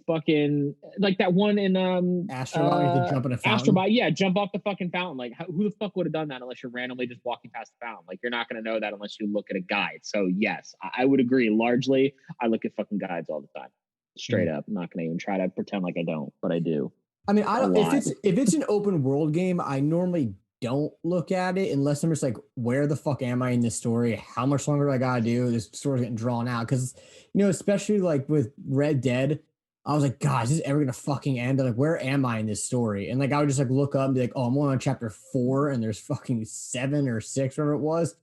fucking like that one in Astrobot, jump in a fountain. Astrobot, yeah, jump off the fucking fountain. Like who the fuck would have done that unless you're randomly just walking past the fountain? Like you're not going to know that unless you look at a guide. So yes, I would agree. Largely, I look at fucking guides all the time. Straight up. I'm not going to even try to pretend like I don't, but I do. I mean, if it's an open world game, I normally don't look at it unless I'm just like, where the fuck am I in this story? How much longer do I gotta do? This story's getting drawn out. Because, especially like with Red Dead, I was like, God, is this ever gonna fucking end? I'm like, where am I in this story? And like, I would just like look up and be like, oh, I'm only on chapter 4 and there's fucking 7 or 6, whatever it was.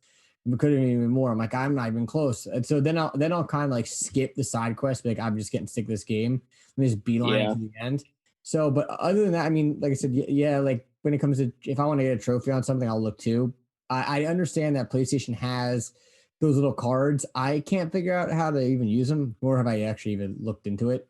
We couldn't even more. I'm like, I'm not even close. And so then I'll kind of like skip the side quest. Be like, I'm just getting sick of this game. Let me just beeline to the end. So, but other than that, I mean, like I said, yeah, like when it comes to, if I want to get a trophy on something, I'll look too. I understand that PlayStation has those little cards. I can't figure out how to even use them, nor have I actually even looked into it.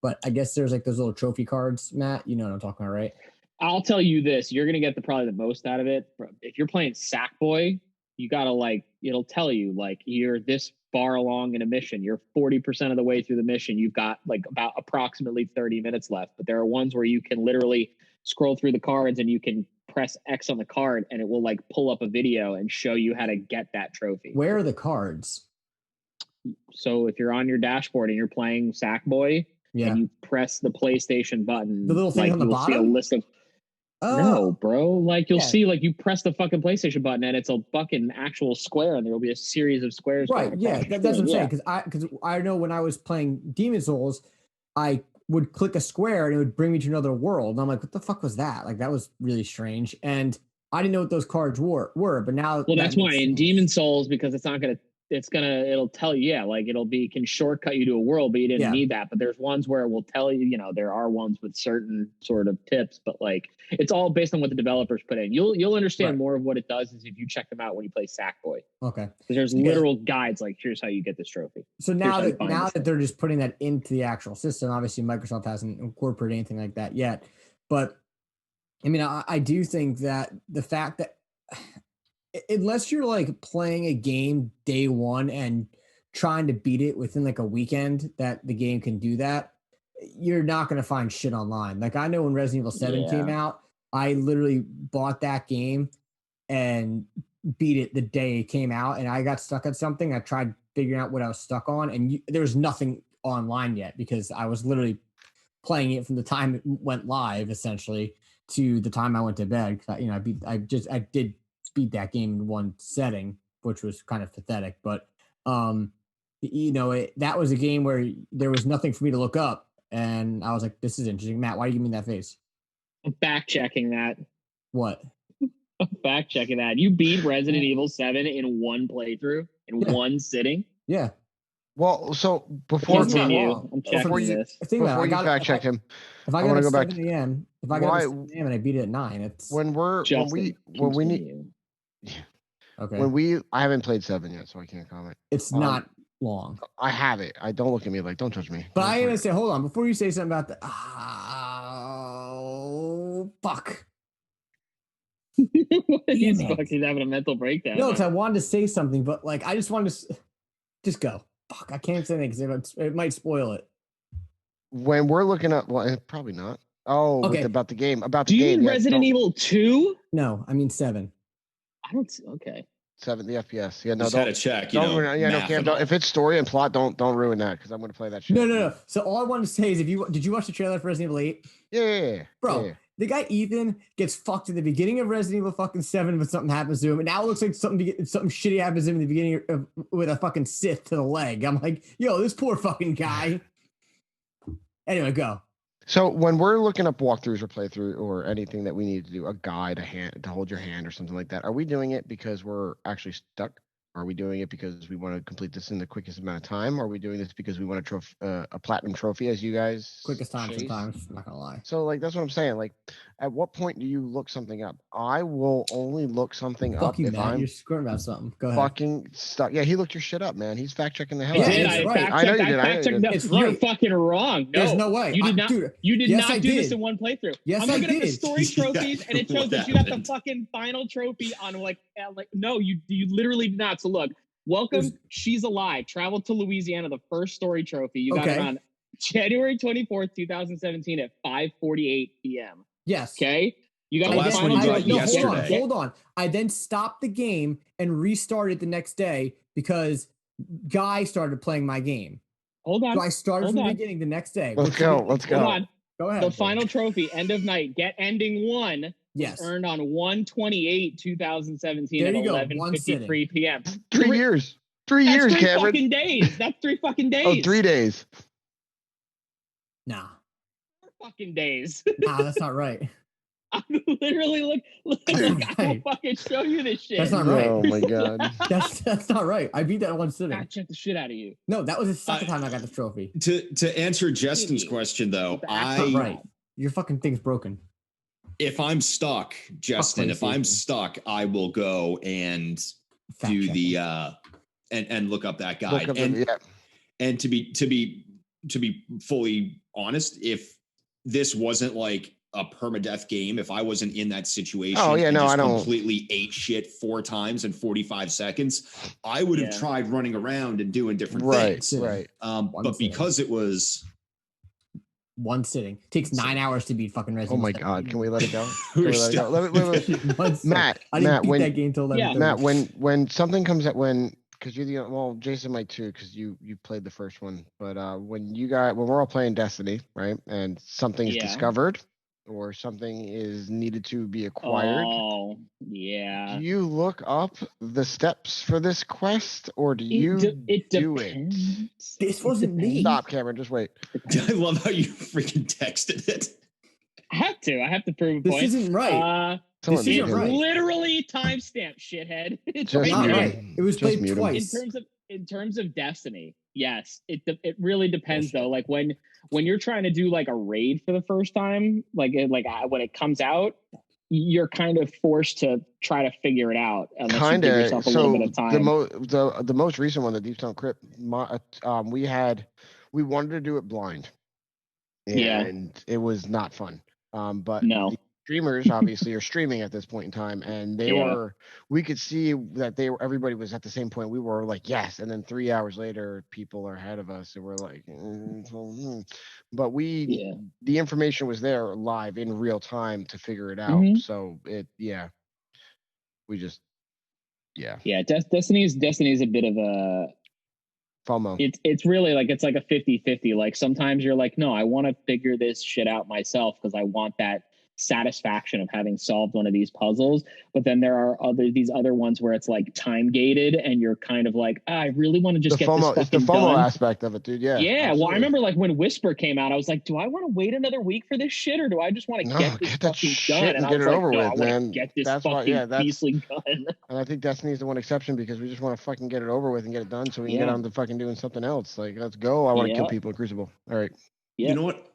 But I guess there's like those little trophy cards, Matt. You know what I'm talking about, right? I'll tell you this. You're going to get probably the most out of it. If you're playing Sackboy, you got to like, it'll tell you like you're this far along in a mission. You're 40% of the way through the mission. You've got like about approximately 30 minutes left. But there are ones where you can literally scroll through the cards and you can press X on the card and it will like pull up a video and show you how to get that trophy. Where are the cards? So if you're on your dashboard and you're playing Sackboy and you press the PlayStation button, the little thing on the bottom, see a list of no, bro. Like you'll see, like you press the fucking PlayStation button and it's a fucking actual square, and there will be a series of squares. Right? Yeah, that's what I'm saying. Because I know when I was playing Demon Souls, I would click a square and it would bring me to another world. And I'm like, what the fuck was that? Like that was really strange, and I didn't know what those cards were. But now, well, that's why in Demon Souls, because it'll tell you, like can shortcut you to a world, but you didn't need that. But there's ones where it will tell you, there are ones with certain sort of tips, but like it's all based on what the developers put in. You'll understand more of what it does is if you check them out when you play Sackboy. Okay. Because there's literal guides like, here's how you get this trophy. So now that they're just putting that into the actual system, obviously Microsoft hasn't incorporated anything like that yet. But I mean, I do think that the fact that unless you're like playing a game day one and trying to beat it within like a weekend that the game can do that, you're not going to find shit online. Like I know when Resident Evil 7 came out, I literally bought that game and beat it the day it came out, and I got stuck at something. I tried figuring out what I was stuck on, and there was nothing online yet because I was literally playing it from the time it went live essentially to the time I went to bed. I did beat that game in one setting, which was kind of pathetic, but that was a game where there was nothing for me to look up, and I was like, this is interesting. Matt, why are you giving me that face? I'm fact checking that. What? I'm fact checking that. You beat Resident Evil 7 in one playthrough, in one sitting? Yeah. Well, so before you fact check him, if I got to go back to 7 a.m., if I got to 7 a.m. and I beat it at 9, it's when we need. Okay. I haven't played 7 yet, so I can't comment. It's not long. I have it. I don't look at me like, don't judge me. But I gotta say, hold on, before you say something about the oh fuck. He's having a mental breakdown. No, because I wanted to say something, but like I just wanted to just go. Fuck, I can't say anything because it might spoil it. When we're looking at, well, probably not. Oh, okay. About the game. Do you mean Resident Evil 2? No, I mean 7. I don't. Okay. 7, the FPS. Yeah, no. Just had to check. Cam, if it's story and plot, don't ruin that because I'm going to play that shit. No. So all I wanted to say is, did you watch the trailer for Resident Evil 8? Yeah. Bro, the guy Ethan gets fucked at the beginning of Resident Evil fucking 7, but something happens to him, and now it looks like something shitty happens to him in the beginning with a fucking Sith to the leg. I'm like, yo, this poor fucking guy. Anyway, go. So when we're looking up walkthroughs or playthrough or anything that we need to do, a guide, a hand to hold your hand or something like that, are we doing it because we're actually stuck? Are we doing it because we want to complete this in the quickest amount of time? Or are we doing this because we want a platinum trophy, as you guys Quickest time chase? sometimes. I'm not gonna lie. So like that's what I'm saying. Like, at what point do you look something up? I will only look something Fuck up you, if Matt. You're I'm squirting about something. Go ahead. fucking stuck. Yeah, he looked your shit up, man. He's fact checking the hell I out did. of it's I you. right. fact I know checked. you I did. I know fact you checked. did. No, It's you're right. fucking wrong. No, There's no way. You did not. Dude, You did yes, not I do this did. in one playthrough. Yes, I'm I looking at the did. story Yeah, trophies, and it shows what that you got the happened? fucking final trophy on like no, you literally did not. So look, welcome. There's- She's alive. Traveled to Louisiana. The first story trophy. You got it Okay. on January 24th, 2017 at 5:48 p.m. Yes. Okay. You got The the last final one you trophy. got no, hold on, yesterday. hold on. I then stopped the game and restarted the next day because Guy started playing my game. Hold on. So I started Hold from the on. beginning the next day. Let's which go. means- Let's Hold go. on. Go ahead. The final trophy, end of night, get ending one. Yes. Was earned on 1/28, 2017 There at you go, one 11:53 p.m. 3 years. 3 That's years, 3 Cameron. fucking days. That's 3 fucking days. Oh, 3 days. Nah. 4 fucking days. Nah, that's not right. I'm literally look I will fucking show you this shit. That's not right. Oh my god. That's not right. I beat that in one sitting. I checked the shit out of you. No, that was the second time I got the trophy. To answer Justin's question though, That's not right. Your fucking thing's broken. if I'm stuck, Justin, if I'm PlayStation. stuck, I will go and Fact do checking. the and look up that guide. Look up and yeah. and to be fully honest, if this wasn't like a permadeath game, if I wasn't in that situation, Oh, yeah, and no, just I don't- completely ate shit 4 times in 45 seconds, I would have Yeah. tried running around and doing different Right, things. right. One But sitting. because it was One sitting. Takes 9 hours to beat fucking Oh Resident my Evil. god, can we let it go? We're Can we let it go? still- One sitting. Matt, I didn't Matt, beat when- that game till 11:30. Matt, when something comes at because you're the well, Jason might too, because you played the first one. But when we're all playing Destiny, right, and something's Yeah. discovered or something is needed to be acquired, Oh, yeah. do you look up the steps for this quest, or do you it do it? depends. This wasn't me. Stop, Cameron. Just wait. I love how you freaking texted it. I have to prove a This point. isn't right. Someone This mute isn't him. right. Literally timestamp, shithead. It's Just Not mute there. right. him. It was Just played mute him. twice. In terms of Destiny, yes, it really depends Bullshit. though. Like when you're trying to do like a raid for the first time, when it comes out, you're kind of forced to try to figure it out unless you give yourself a little bit of time. The most recent one, the Deep Stone Crypt, we wanted to do it blind, and Yeah. it was not fun. But No. the streamers obviously are streaming at this point in time, and we could see that everybody was at the same point. We were like, yes, and then 3 hours later, people are ahead of us, and we're like, but the information was there live in real time to figure it out. Mhm. So we just Destiny is a bit of a FOMO. it's really like it's like a 50-50. Like sometimes you're like, no, I want to figure this shit out myself because I want that satisfaction of having solved one of these puzzles. But then there are these other ones where it's like time gated and you're kind of like, I really want to just the get FOMO, this it's the fucking FOMO done. aspect of it, dude. Yeah. Well, I absolutely. remember like when Whisper came out, I was like, do I want to wait another week for this shit, or do I just want to get this get that fucking shit done? and And I get was it like, over no, with, I want to man. get this That's why- fucking yeah, that's- beastly done. And I think Destiny's the one exception because we just want to fucking get it over with and get it done so we can get Yeah. on to fucking doing something else. Like, let's go. I want to kill Yeah. people in Crucible. All right. Yeah. You know what?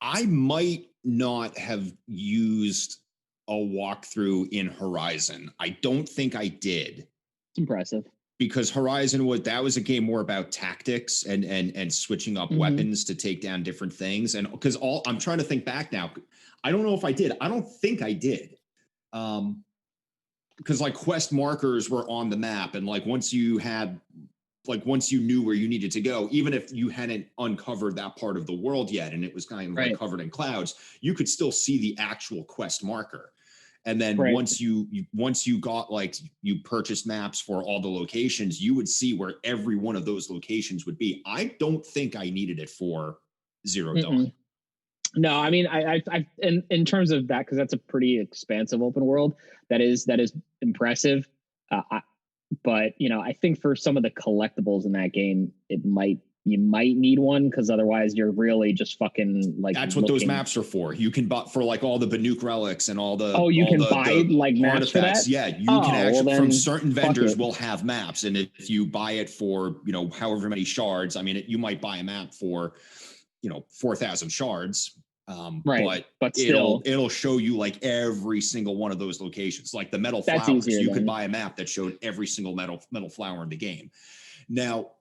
I might not have used a walkthrough in Horizon. I don't think I did, It's impressive. because Horizon was a game more about tactics and switching up Mhm. weapons to take down different things. And because I'm trying to think back now, I don't know if I did. I don't think I did. Because like quest markers were on the map, and like once you knew where you needed to go, even if you hadn't uncovered that part of the world yet and it was kind of like Right. covered in clouds, you could still see the actual quest marker. And then Right. once you got like you purchased maps for all the locations, you would see where every one of those locations would be. I don't think I needed it for Zero Dawn. No, I mean, I in terms of that, because that's a pretty expansive open world. That is impressive. But I think for some of the collectibles in that game, it might you might need one because otherwise you're really just fucking like. That's what those maps are for. You can buy for like all the Banuk relics and all the. Oh, you all can the, buy the like maps for that. Yeah, you can actually well, from certain vendors will have maps, and if you buy it for however many shards, I mean, you might buy a map for 4,000 shards. Right, but still, it'll show you like every single one of those locations, like the metal flowers. You could buy a map that showed every single metal flower in the game. Now,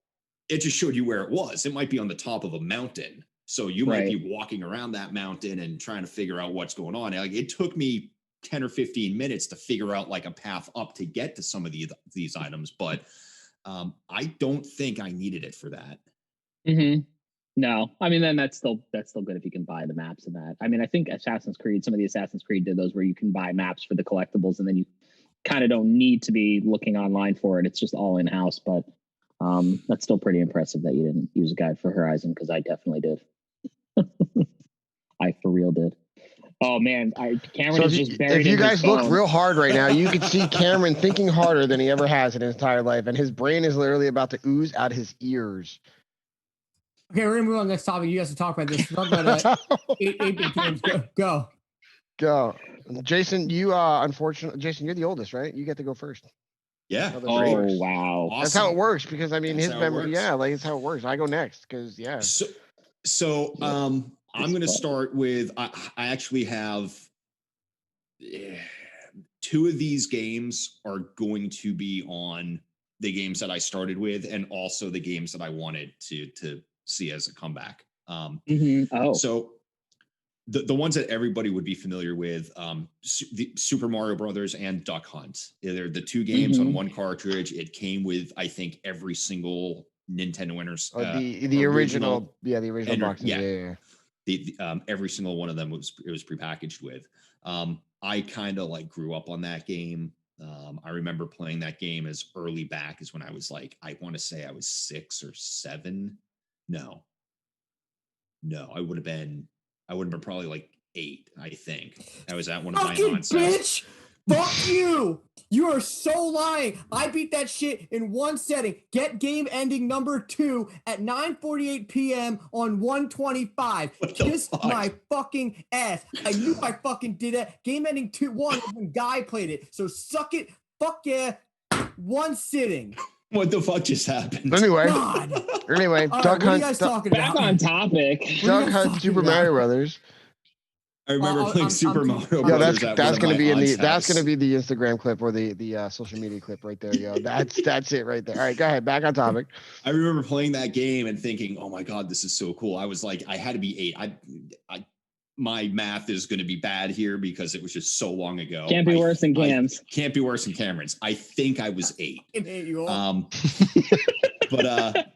it just showed you where it was. It might be on the top of a mountain, so you might be walking around that mountain and trying to figure out what's going on. Like, it took me 10 or 15 minutes to figure out like a path up to get to some of these items, but I don't think I needed it for that. Mm-hmm. No, I mean, then that's still good if you can buy the maps and that. I mean, I think Assassin's Creed, some of the Assassin's Creed did those where you can buy maps for the collectibles and then you kind of don't need to be looking online for it. It's just all in house. But that's still pretty impressive that you didn't use a guide for Horizon, because I definitely did. I for real did. Oh man, Cameron is just buried. If you guys look real hard right now, you can see Cameron thinking harder than he ever has in his entire life, and his brain is literally about to ooze out his ears. Okay, we're gonna move on to the next topic. You guys to talk about this. Talk about 8-bit games. Go. Jason, unfortunately, Jason, you're the oldest, right? You get to go first. Yeah. Oh wow. Awesome. That's how it works, because I mean his memory. Yeah, like it's how it works. I go next because So I'm gonna start with I actually have two of these games are going to be on the games that I started with, and also the games that I wanted to see as a comeback. So the ones that everybody would be familiar with, the Super Mario Brothers and Duck Hunt. They're the two games on one cartridge. It came with, I think, every single Nintendo winners. The original boxes. Yeah. The every single one of them was prepackaged with. I kind of like grew up on that game. I remember playing that game as early back as when I was like, I want to say I was 6 or 7. No, I would have been probably like 8, I think. I was at one of my aunt's bitch! Fuck you! You are so lying. I beat that shit in one setting. Get game ending number 2 at 9:48 p.m. on 125. Kiss my fucking ass. I knew I fucking did it. Game ending 1 when Guy played it. So suck it. Fuck yeah. One sitting. What the fuck just happened? Anyway, God. Duck Hunt. What are you guys talking about? Back on topic. Duck Hunt, Super Mario Brothers. I remember playing Super Mario Brothers. That's going to be that's going to be the Instagram clip or the social media clip right there, yo. That's it right there. All right, go ahead. Back on topic. I remember playing that game and thinking, "Oh my god, this is so cool." I was like, I had to be 8. My math is going to be bad here because it was just so long ago. Can't be worse than Cam's. Can't be worse than Cameron's. I think I was 8. But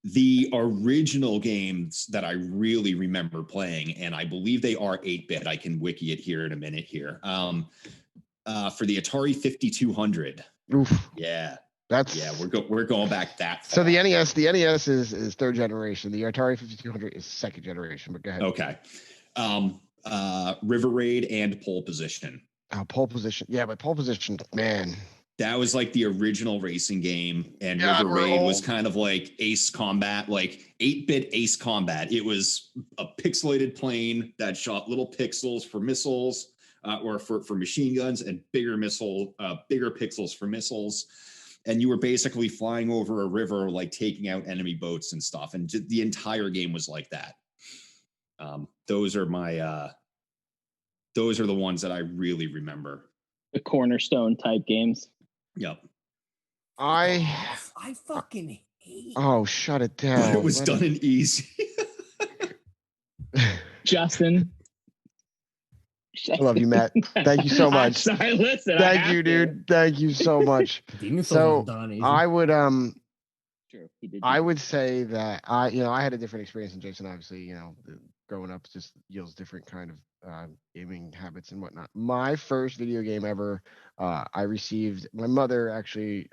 the original games that I really remember playing, and I believe they are 8-bit. I can wiki it here in a minute here. For the Atari 5200. Oof. Yeah. That's we're going back that far. So the NES is 3rd generation. The Atari 5200 is 2nd generation. But go ahead. Okay. River Raid and Pole Position. Pole Position. Yeah, but Pole Position, man. That was like the original racing game, and River Raid was kind of like Ace Combat, like 8-bit Ace Combat. It was a pixelated plane that shot little pixels for missiles, or for machine guns, and bigger pixels for missiles. And you were basically flying over a river, like taking out enemy boats and stuff. And the entire game was like that. Those are the ones that I really remember. The cornerstone type games. Yep. I fucking hate. Oh, shut it down. But it was done in easy. Justin. I love you, Matt. Thank you so much. Sorry, listen. Thank you, dude. Thank you so much. So I would I would say that I had a different experience than Jason. Obviously, growing up just yields different kind of gaming habits and whatnot. My first video game ever, I received. My mother actually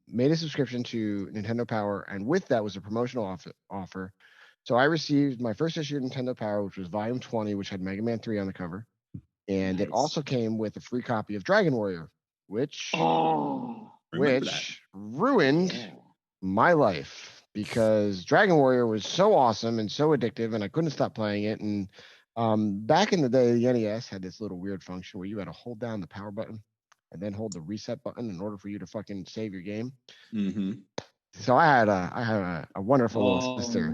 made a subscription to Nintendo Power, and with that was a promotional offer. So I received my first issue of Nintendo Power, which was Volume 20, which had Mega Man 3 on the cover. And it also came with a free copy of Dragon Warrior, which ruined my life because Dragon Warrior was so awesome and so addictive, and I couldn't stop playing it. And back in the day, the NES had this little weird function where you had to hold down the power button and then hold the reset button in order for you to fucking save your game. Mm-hmm. So I had a wonderful little sister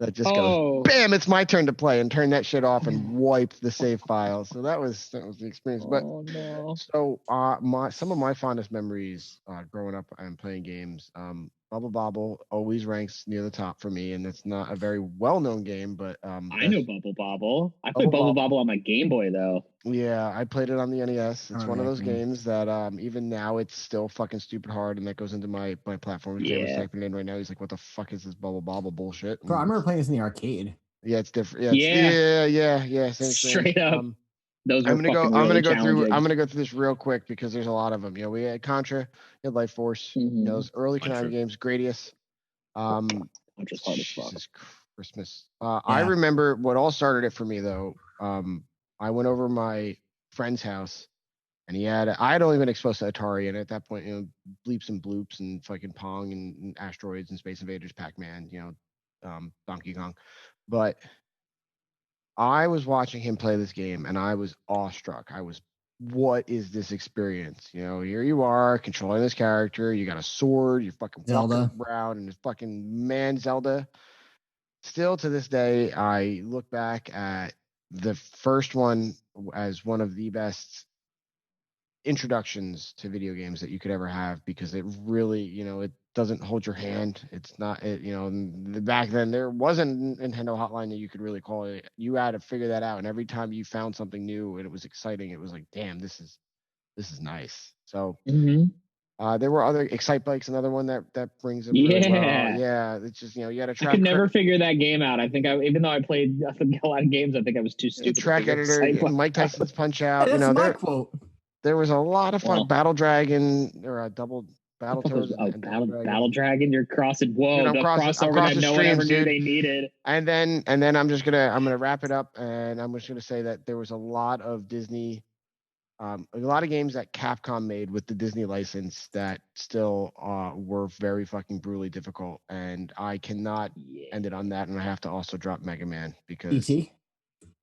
that just goes, bam, it's my turn to play, and turn that shit off and wipe the save file. So that was the experience. But so some of my fondest memories growing up and playing games, Bubble Bobble always ranks near the top for me, and it's not a very well-known game, but I know Bubble Bobble. I played Bubble Bobble on my Game Boy though. Yeah, I played it on the NES. It's one of those games that even now it's still fucking stupid hard, and that goes into my platform. Cameron's typing in right now. He's like, "What the fuck is this Bubble Bobble bullshit?" Bro, I remember playing this in the arcade. Yeah, it's different. Yeah. Same Straight thing. up. Those were I'm gonna go challenging. through this real quick because there's a lot of them. You know, we had Contra, we had Life Force, you know, those early Konami games, Gradius. Just hard as fuck. Jesus Christmas. I remember what all started it for me though. I went over my friend's house, and I had only been exposed to Atari, and at that point, you know, Bleeps and Bloops and fucking Pong and Asteroids and Space Invaders, Pac-Man, you know, Donkey Kong, but I was watching him play this game, and I was awestruck. What is this experience? You know, here you are controlling this character. You got a sword. You're fucking walking around, and it's fucking Zelda. Still to this day, I look back at the first one as one of the best introductions to video games that you could ever have, because it really, you know, it doesn't hold your hand. It's not, you know, back then there wasn't Nintendo Hotline that you could really call it. You had to figure that out, and every time you found something new and it was exciting, it was like, damn, this is nice. So there were other Excite Bike's another one that brings it really well. Yeah, it's just, you know, you had a track. I could never figure that game out. I think even though I played a lot of games, I think I was too stupid. Track editor, Mike Tyson's Punch Out. That's my quote. There was a lot of fun. Battle Dragon or a double Battletoads. Battle Dragon. You're crossing. Whoa, the crossover that no one ever knew they needed. And then I'm gonna wrap it up, and I'm just gonna say that there was a lot of Disney. A lot of games that Capcom made with the Disney license that still were very fucking brutally difficult, and I cannot end it on that, and I have to also drop Mega Man because ET?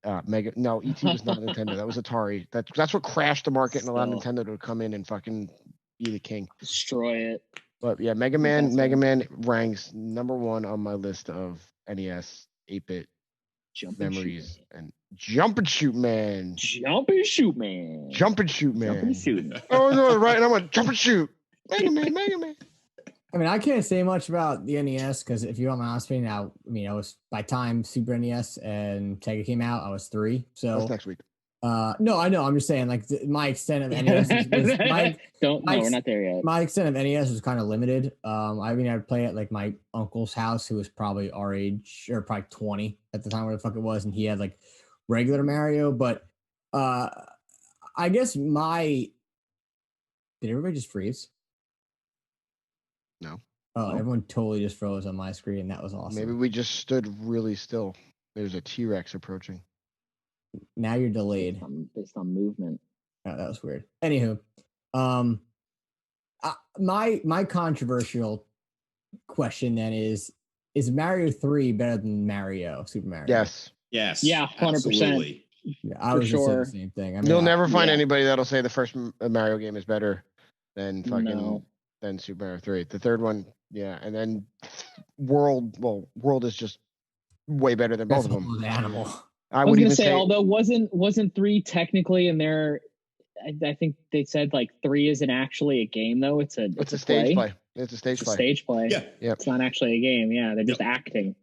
No, ET was not Nintendo. That was Atari. That's what crashed the market and allowed Nintendo to come in and fucking be the king, destroy it. But yeah, Mega Man ranks number one on my list of NES 8-bit memories. And Jump and Shoot Man. Oh no, right. And I went Jump and Shoot. Mega Man. I mean, I can't say much about the NES because if you don't mind asking now, I mean, I was by time Super NES and Sega came out, I was 3. So that's next week. No, I know. I'm just saying, like my extent of NES we're not there yet. My extent of NES was kind of limited. I mean, I'd play at like my uncle's house, who was probably our age, or probably 20 at the time, where the fuck it was, and he had like regular Mario. But I guess did everybody just freeze? No. Oh, everyone totally just froze on my screen. That was awesome. Maybe we just stood really still. There's a T-Rex approaching. Now you're delayed. Based on movement. Oh, that was weird. Anywho, my controversial question then is Mario 3 better than Super Mario? Yes. Yeah, 100%. Yeah, I was just saying the same thing. I mean, you'll never find anybody that'll say the first Mario game is better than than Super Mario 3. The third one, and then World is just way better than both of them. Animal. I was gonna say, although wasn't 3 technically in there? I think they said like 3 isn't actually a game though. It's a stage play. It's a stage play. Yeah. It's not actually a game. Yeah, they're just acting,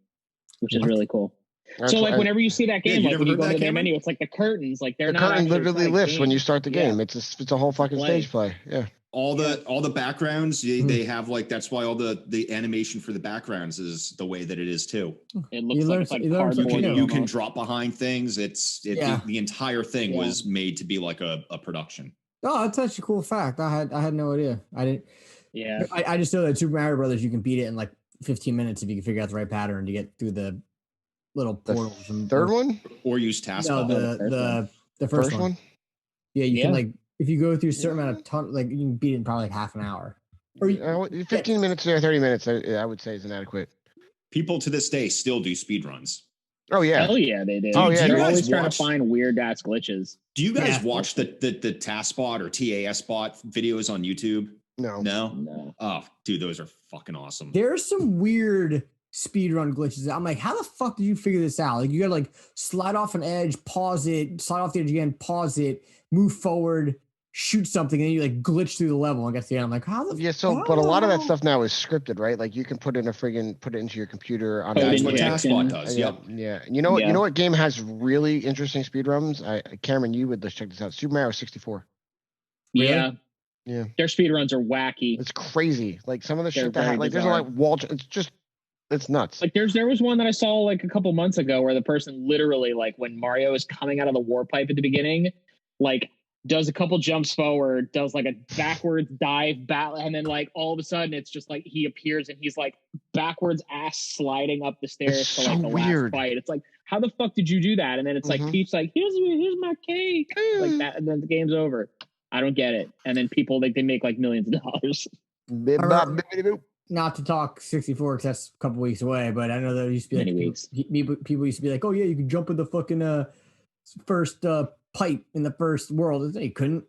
which is really cool. That's so like whenever you see that game, like when you go to their menu, it's like the curtains, like they're the not. Curtain literally lifts when you start the game. It's a whole fucking stage play. Yeah. All the backgrounds they have, like, that's why all the animation for the backgrounds is the way that it is too. It looks like cardboard. You can drop behind things. The entire thing was made to be like a production. Oh, that's such a cool fact. I had no idea. I didn't. Yeah. I just know that Super Mario Brothers, you can beat it in like 15 minutes if you can figure out the right pattern to get through the little portals. Third one, or use taskbar. No, the first one. Yeah, you can like. If you go through a certain amount of time, like you can beat it in probably like half an hour. Or 15 minutes or 30 minutes, I would say is an adequate. People to this day still do speed runs. Oh yeah. Hell yeah, they do. Oh, yeah, They're you always guys trying to watch- find weird ass glitches. Do you guys Yeah. watch the TASBot or TASBot videos on YouTube? No. No. Oh, dude, those are fucking awesome. There's some weird speedrun glitches. I'm like, how the fuck did you figure this out? Like, you gotta like slide off an edge, pause it, slide off the edge again, pause it, move forward, shoot something, and then you like glitch through the level and get to the end. I'm like, how the Yeah, so but a lot of that stuff now is scripted, right? Like you can put it into your computer on Code That's what injection. TASBot does. Yeah, Yep. yeah. You know Yeah. what game has really interesting speedruns? Cameron, you would let's check this out. Super Mario 64. Really? Yeah. Yeah. Their speedruns are wacky. It's crazy. Like some of the They're shit that very like there's a bizarre. like wall. It's nuts. Like there was one that I saw like a couple months ago where the person literally like when Mario is coming out of the warp pipe at the beginning, like does a couple jumps forward, does like a backwards dive back, and then like all of a sudden it's just like he appears and he's like backwards ass sliding up the stairs It's to like so the weird. last fight. It's like, how the fuck did you do that? And then it's like Mhm. Peach's like, here's my cake, like that, and then the game's over. I don't get it. And then people like they make like millions of dollars. Bip, Or- bop, bippity boop. not to talk 64 because that's a couple weeks away, but I know there used to be like Many weeks. people used to be like, oh yeah, you can jump in the fucking first pipe in the first world. They couldn't.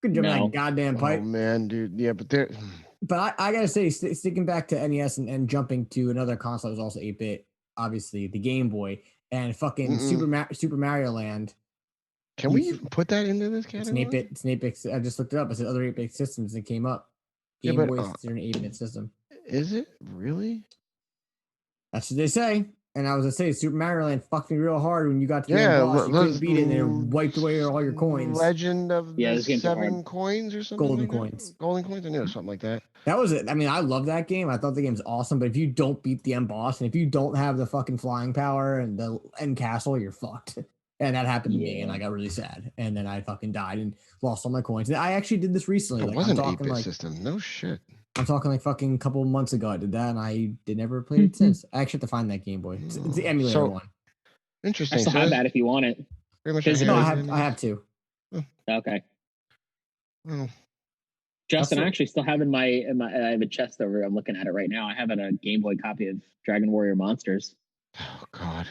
Couldn't jump in No. that goddamn Oh pipe. man, dude. Yeah, but there. But I gotta say, sticking back to NES and jumping to another console that was also 8-bit, obviously the Game Boy and fucking Mm-mm. Super Mario Land. Can we even put that into this It's an category? 8-bit. It's an 8-bit. I just looked it up. I said other 8-bit systems and it came up. Yeah, Game but, Boy is considered an 8-bit system. Is it really? That's what they say. And I was gonna say, Super Mario Land fucked me real hard when you got to the Yeah, end boss. You couldn't beat it, and it let's- wiped away all your coins. Legend of Yeah, the this game's hard. 7 coins or something. Golden like that? coins. Golden coins. I knew it was something like that. That was it. I mean, I love that game. I thought the game's awesome. But if you don't beat the end boss, and if you don't have the fucking flying power and the end castle, you're fucked. And that happened to me, and I got really sad. And then I fucking died and lost all my coins. And I actually did this recently. It Like, was I'm an talking 8-bit like system. No shit. I'm talking like fucking couple of months ago. I did that, and I did never played it since. I actually have to find that Game Boy. It's the emulator So- one. I Interesting. still So have that's that if you want it. pretty much Physical. No, I everything. have two. Okay. Oh, Justin, I what- actually still have in my I have a chest over. I'm looking at it right now. I have a Game Boy copy of Dragon Warrior Monsters. oh God.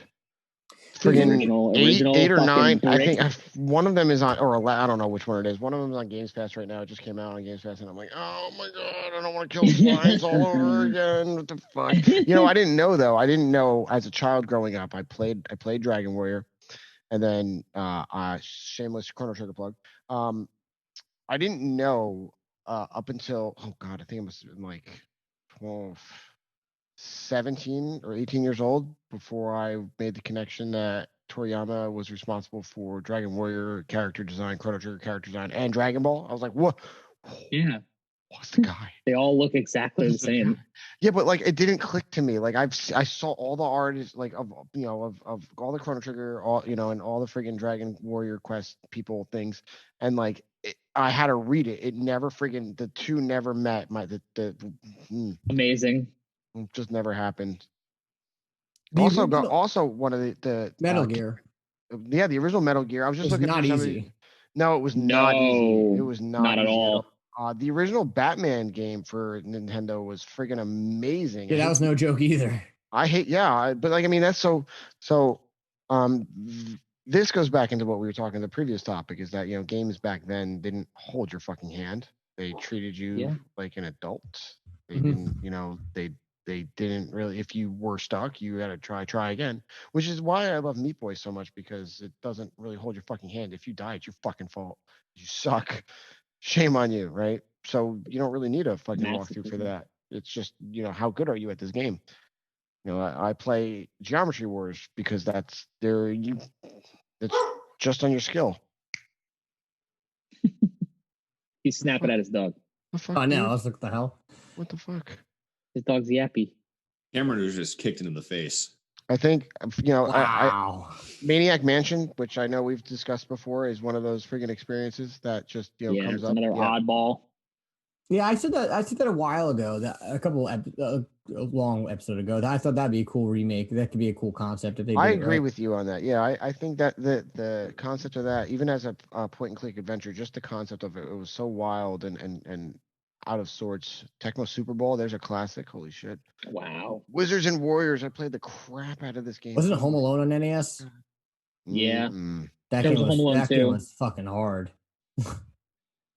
The Friggin' original eight or fucking nine. I brick. think one of them is on, or I don't know which one it is. One of them is on Games Pass right now. It just came out on Games Pass, and I'm like, oh my God, I don't want to kill swines all over again. What the fuck? You know, I didn't know though. I didn't know as a child growing up. I played Dragon Warrior, and then shameless Chrono Trigger plug. I didn't know up until oh God, I think it must have been like 12. 17 or 18 years old before I made the connection that Toriyama was responsible for Dragon Warrior character design, Chrono Trigger character design, and Dragon Ball. I was like, what? Yeah, What's the guy? they all look exactly the Who's the same. guy? Yeah, but like it didn't click to me. Like I saw all the artists like of all the Chrono Trigger, all and all the friggin' Dragon Warrior quest people things, and like I had to read it. It never friggin' the two never met. Amazing. It just never happened. The original- Also one of the Metal Gear. Yeah, the original Metal Gear. I was just It's looking not through some of easy. the- No, it was not easy. It No, was not not at easy all. The original Batman game for Nintendo was friggin' amazing. Yeah, that was no joke either. I hate but like I mean that's so this goes back into what we were talking the previous topic is that games back then didn't hold your fucking hand. They treated you Yeah. like an adult. They Mhm. didn't they didn't really if you were stuck you had to try again, which is why I love Meat Boy so much because it doesn't really hold your fucking hand. If you die, it's your fucking fault. You suck. Shame on you, right? So you don't really need a fucking walkthrough for Massively. that. It's just how good are you at this game? I play Geometry Wars because that's just on your skill. He's snapping at his dog. The fuck, I know. dude? I was like, the hell? What the fuck? His dog's yappy. Cameron was just kicked it in the face. I think Wow. Maniac Mansion, which I know we've discussed before, is one of those friggin' experiences that just Yeah, comes it's up. another Yeah. oddball. Yeah, I said that a while ago. That a long episode ago. That I thought that'd be a cool remake. That could be a cool concept if they. I did it agree right. with you on that. Yeah, I think that the concept of that, even as a point and click adventure, just the concept of it was so wild and out of sorts. Tecmo Super Bowl, there's a classic. Holy shit. Wow. Wizards and Warriors, I played the crap out of this game. Wasn't it Home Alone on NES? Yeah. Mm-mm. There was a Home Alone that game too. was fucking hard.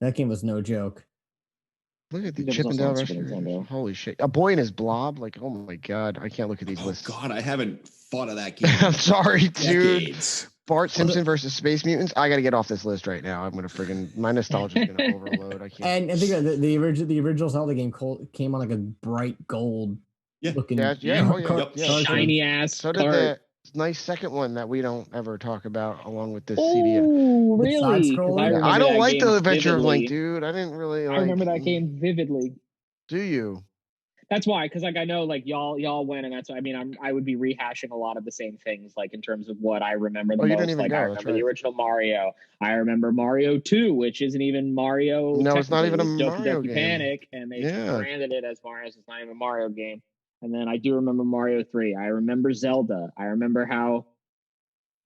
That game was no joke. Look at the There was Chip and also Dale on Super Rescue. Nintendo. Holy shit. A Boy and His Blob. Like, oh my God. I can't look at these Oh lists. God, I haven't thought of that game. I'm sorry, dude. Decades. Bart Simpson versus Space Mutants. I got to get off this list right now. I'm going to friggin' my nostalgia is going to overload. I can't. And I think the original Zelda game came on like a bright gold looking. Oh, yeah. Shiny ass. So did cart. the nice second one that we don't ever talk about along with this Oh, CD. really? 'Cause side-scroller? I don't that like game the Adventure of Link, vividly. dude. I didn't really like. I remember that game vividly. Do you? That's why, because like I know like y'all went, and that's I mean I would be rehashing a lot of the same things like in terms of what I remember the Oh, you most. didn't even Like go. I That's remember the right. original Mario. I remember Mario 2, which isn't even Mario. No, it's not even a technically. It was Doki Mario Doki game. Panic, and they Yeah. branded it as Mario. So it's not even a Mario game. And then I do remember Mario 3. I remember Zelda. I remember how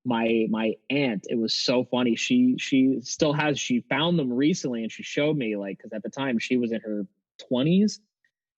my aunt, it was so funny. She found them recently, and she showed me like because at the time she was in her 20s.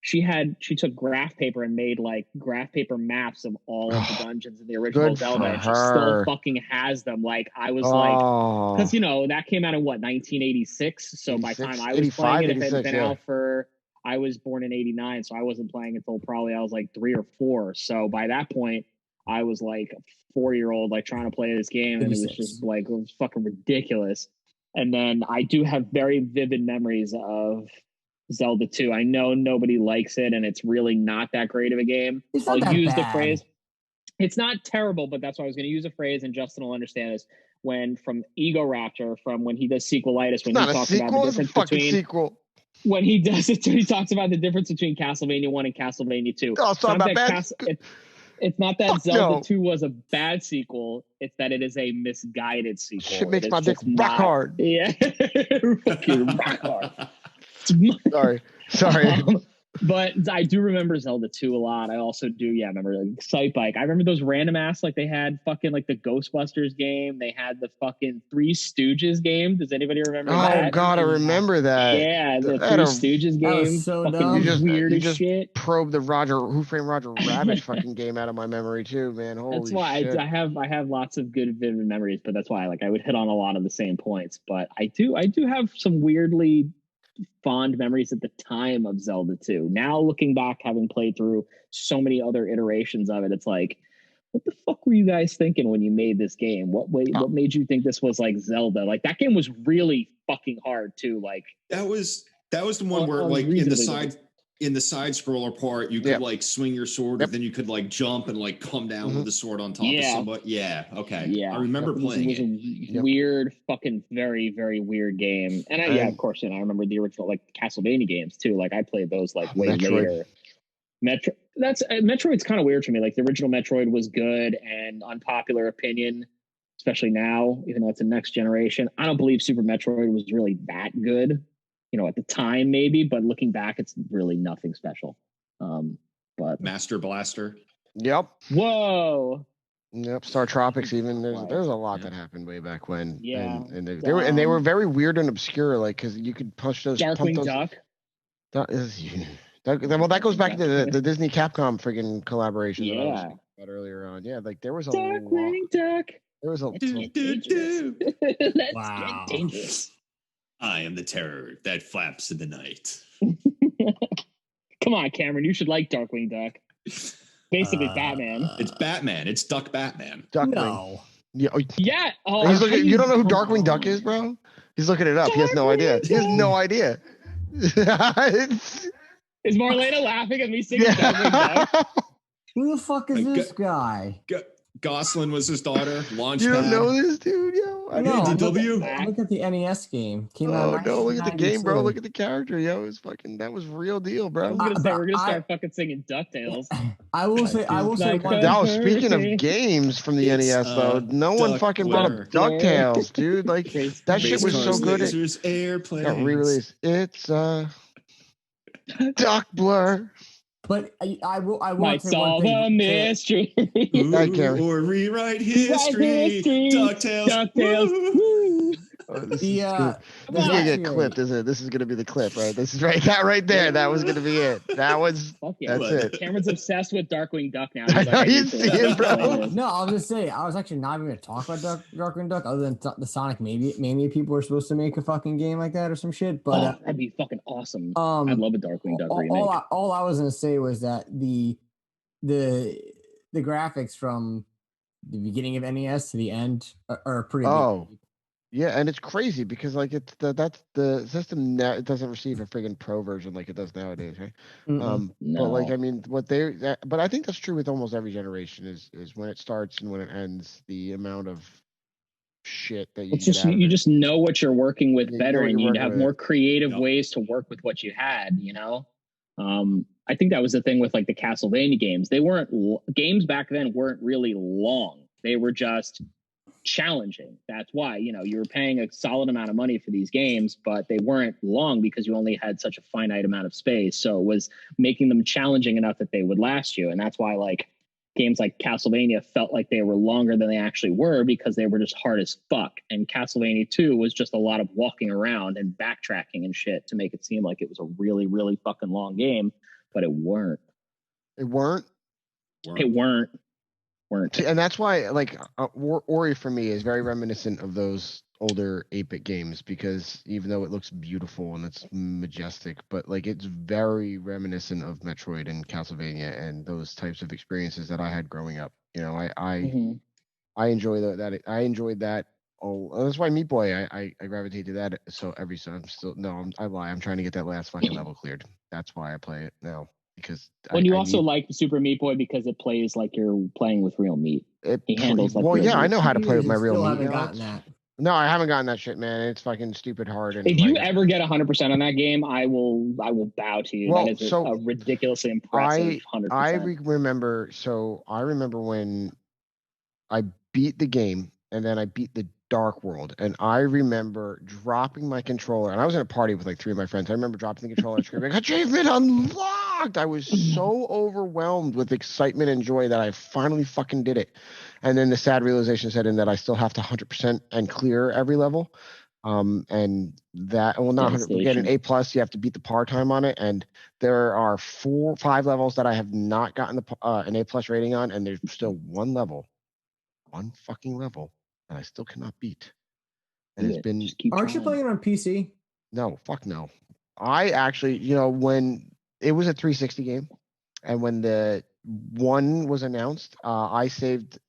She took graph paper and made like graph paper maps of all of the dungeons in the original Good Zelda, for and she her. still fucking has them. Like I was like, Oh, because that came out in what 1986. So by the time I was 85, playing it, it had 86, been yeah. out for. I was born in '89, so I wasn't playing until probably I was like 3 or 4. So by that point, I was like a 4-year-old, like trying to play this game, and it was 86. just like it was fucking ridiculous. And then I do have very vivid memories of Zelda 2. I know nobody likes it, and it's really not that great of a game. It's not I'll that use the bad. phrase. It's not terrible, but that's why I was going to use a phrase, and Justin will understand this. When from Ego Raptor, from when he does sequelitis, when it's not he a talks about sequel. the It's a difference fucking between sequel. when he does it, he talks about the difference between Castlevania 1 and Castlevania 2. Oh, it's not about bad. It's not that Fuck Zelda no. 2 was a bad sequel. It's that it is a misguided sequel. Shit makes It is my dick just rock not- hard. Yeah. Fucking rock hard. Sorry. But I do remember Zelda 2 a lot. I also do, remember like Sight Bike. I remember those random ass, like they had fucking like the Ghostbusters game. They had the fucking Three Stooges game. Does anybody remember that? Oh God, I remember that. Yeah, the That Three a- Stooges that was game. so fucking dumb. weird you as just shit. Probe the Who Framed Roger Rabbit fucking game out of my memory too, man. Holy That's why shit. I have lots of good vivid memories, but that's why like I would hit on a lot of the same points. But I do have some weirdly fond memories at the time of Zelda 2. Now looking back, having played through so many other iterations of it, it's like, what the fuck were you guys thinking when you made this game? What made you think this was like Zelda? Like that game was really fucking hard too. Like that was the one where like in the side scroller part you could like swing your sword and then you could like jump and like come down with the sword on top of somebody. Yeah, okay. Yeah. I remember playing it. Was a weird, fucking very, very weird game. And of course, I remember the original like Castlevania games too. Like I played those like way later. Metroid's kind of weird for me. Like the original Metroid was good, and unpopular opinion, especially now, even though it's a next generation, I don't believe Super Metroid was really that good. At the time maybe, but looking back, it's really nothing special. But Master Blaster. Yep. Whoa. Yep. Star Tropics. Even there's a lot that happened way back when. Yeah. And they were very weird and obscure. Like because you could push those. Darkwing Duck. That goes back to the Disney Capcom friggin' collaboration that I was talking about earlier on. Yeah, like there was a Darkwing Duck. There was a Let's get dangerous. I am the terror that flaps in the night. Come on, Cameron. You should like Darkwing Duck. Basically, Batman. It's Batman. It's Duck Batman. Duckwing. No. Yeah. Oh, he's looking. You don't know who Darkwing Duck is, bro? He's looking it up. He has no idea. He has no idea. Is Marlena laughing at me singing Darkwing Duck? Who the fuck is this guy? Goslin was his daughter. Launchpad. You don't know this dude, yo? Look at the NES game. Came out. No, look at the game, bro. Look at the character, yo. It's fucking. That was real deal, bro. I was gonna say we're gonna start fucking singing DuckTales. I will say. Now, speaking of games from the NES, though, no one fucking brought up DuckTales, dude. Like that shit was so good. Airplanes. Got re-released. It's Duck Blur. But I will might say solve one thing. a mystery. Or rewrite history. DuckTales. DuckTales. Woo. This Yeah, is gonna get clipped, isn't it? This is gonna be the clip, right? This is right. That right there. That was gonna be it. That was. Fuck yeah. That's it. Cameron's obsessed with Darkwing Duck now. I He's know, like, you need to see it, bro. play this. No, I'll just say I was actually not even going to talk about Darkwing Duck, other than the Sonic Mania people were supposed to make a fucking game like that or some shit. But That'd be fucking awesome. I'd love a Darkwing Duck remake. all I was going to say was that the graphics from the beginning of NES to the end are pretty good. Yeah, and it's crazy because like that's the system now, it doesn't receive a friggin' pro version like it does nowadays, right? No. But like I mean, but I think that's true with almost every generation is when it starts and when it ends, the amount of shit that you it's just you just know what you're working with better, and you have more creative ways to work with what you had. You know, I think that was the thing with like the Castlevania games. They weren't games back then weren't really long. They were just challenging. That's why, you know, you were paying a solid amount of money for these games, but they weren't long because you only had such a finite amount of space. So it was making them challenging enough that they would last you. And that's why like games like Castlevania felt like they were longer than they actually were, because they were just hard as fuck. And Castlevania 2 was just a lot of walking around and backtracking and shit to make it seem like it was a really, really fucking long game, but it weren't. And that's why, like, Ori for me is very reminiscent of those older 8-bit games, because even though it looks beautiful and it's majestic, but like it's very reminiscent of Metroid and Castlevania and those types of experiences that I had growing up. You know, I enjoy that. I enjoyed that. Oh, that's why Meat Boy, I gravitate to that. So I lie. I'm trying to get that last fucking level cleared. That's why I play it now. Because you also like Super Meat Boy because it plays like you're playing with real meat. He handles like well, yeah, meat. I know how to play with my real meat. Haven't gotten that. No, I haven't gotten that shit, man. It's fucking stupid hard. And if you ever get 100% on that game, I will bow to you. Well, that is a ridiculously impressive 100%. I remember when I beat the game and then I beat the Dark World, and I remember dropping my controller, and I was in a party with like 3 of my friends. I remember dropping the controller and screaming, "Achievement unlocked!" I was so overwhelmed with excitement and joy that I finally fucking did it. And then the sad realization set in that I still have to 100% and clear every level. And that, well, not 100, get an A+, you have to beat the par time on it. And there are 5 levels that I have not gotten an A+ rating on, and there's still one fucking level that I still cannot beat. And it's been. Aren't you playing on PC? No, fuck no. I actually, you know, when it was a 360 game, and when the 1 was announced, I saved.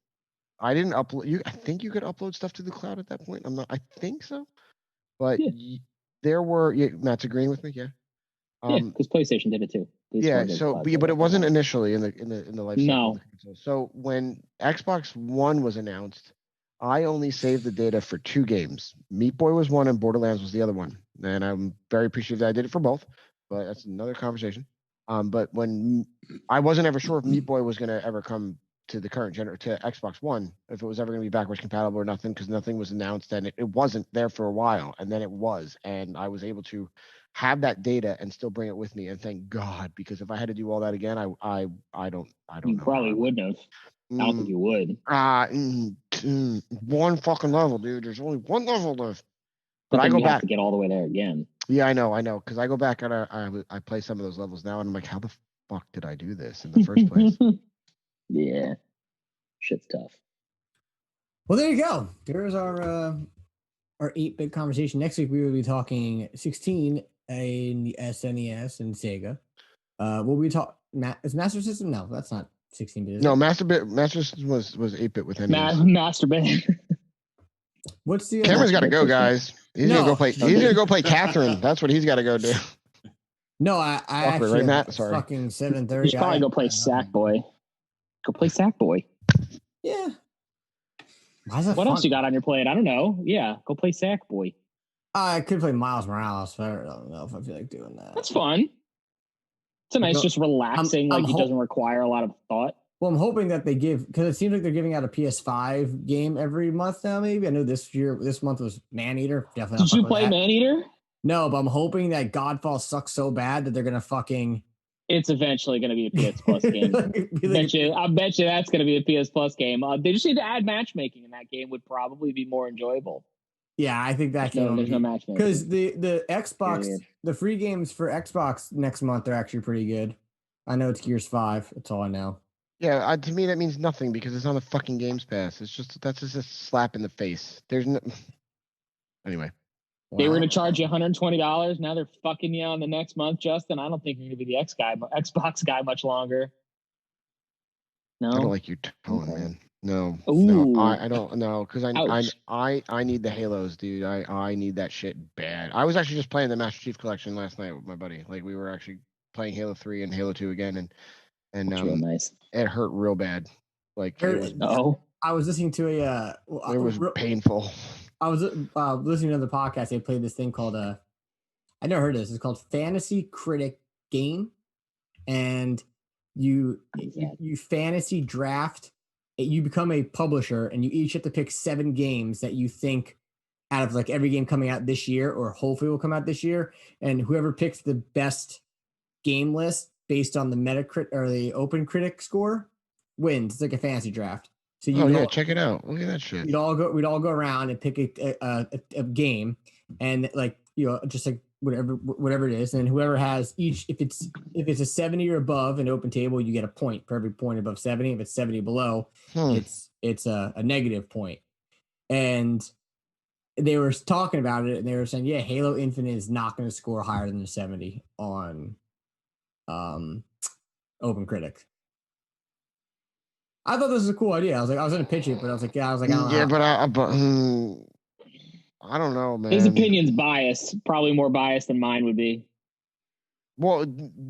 I didn't upload. I think you could upload stuff to the cloud at that point. I think so. But there were. Matt's agreeing with me. Yeah. Yeah, because PlayStation did it too. But it wasn't initially in the life cycle. No. So when Xbox One was announced, I only saved the data for 2 games. Meat Boy was one, and Borderlands was the other one. And I'm very appreciative that I did it for both. But that's another conversation. But when I wasn't ever sure if Meat Boy was going to ever come to the current to Xbox One, if it was ever going to be backwards compatible or nothing, because nothing was announced, and it wasn't there for a while, and then it was, and I was able to have that data and still bring it with me, and thank God, because if I had to do all that again, I don't you know. Probably wouldn't have. I don't think you would. One fucking level, dude. There's only one level left. But I go back to get all the way there again. Yeah, I know, because I go back and I play some of those levels now, and I'm like, how the fuck did I do this in the first place? Yeah, shit's tough. Well, there you go. There's our 8-bit conversation. Next week we will be talking 16 in the SNES and Sega. Will we talk? Is Master System? No, that's not 16-bit. No, Master System was 8-bit with NES. Master Bit. What's the? Cameron's got to go, guys. He's gonna go play. He's gonna go play Catherine. That's what he's got to go do. No, I actually right, Matt? Sorry. Fucking 7:30. You should probably go play Sackboy. Go play Sackboy. Yeah. What else you got on your plate? I don't know. Yeah, go play Sackboy. I could play Miles Morales, but I don't know if I feel like doing that. That's fun. It's a nice, just relaxing. It doesn't require a lot of thought. Well, I'm hoping that they give, because it seems like they're giving out a PS5 game every month now. Maybe I know this month was Maneater. Definitely. Did you play Maneater? No, but I'm hoping that Godfall sucks so bad that they're gonna fucking. It's eventually going to be a PS Plus game. I bet you that's going to be a PS Plus game. They just need to add matchmaking, and that game would probably be more enjoyable. Yeah, I think that No, can there's no matchmaking. because the Xbox, Period. the free games for Xbox next month are actually pretty good. I know it's Gears 5. That's all I know. Yeah, to me that means nothing because it's on the fucking Games Pass. That's just a slap in the face. There's no. Anyway. They were going to charge you $120. Now they're fucking you on the next month, Justin. I don't think you're going to be the Xbox guy much longer. No, I don't like your tone, Okay. man. No, Ooh. no, I don't know because Ouch. I need the Halos, dude. I need that shit bad. I was actually just playing the Master Chief Collection last night with my buddy. Like we were actually playing Halo 3 and Halo 2 again, and That's real nice. it hurt real bad. Like it was. I was listening to It was painful. I was listening to the podcast. They played this thing called I never heard of this. It's called Fantasy Critic Game, and you fantasy draft. You become a publisher, and you each have to pick 7 games that you think out of like every game coming out this year, or hopefully will come out this year. And whoever picks the best game list based on the Metacritic or the Open Critic score wins. It's like a fantasy draft. So check it out. Look at that shit. We'd all go around and pick a game, and like just like whatever it is, and whoever has each, if it's a 70 or above an open table, you get a point for every point above 70. If it's 70 below, it's a negative point. And they were talking about it, and they were saying, yeah, Halo Infinite is not going to score higher than a 70 on Open Critic. I thought this was a cool idea. I was going to pitch it, but I was like, I don't know. I don't know, man. His opinion's biased, probably more biased than mine would be. Well,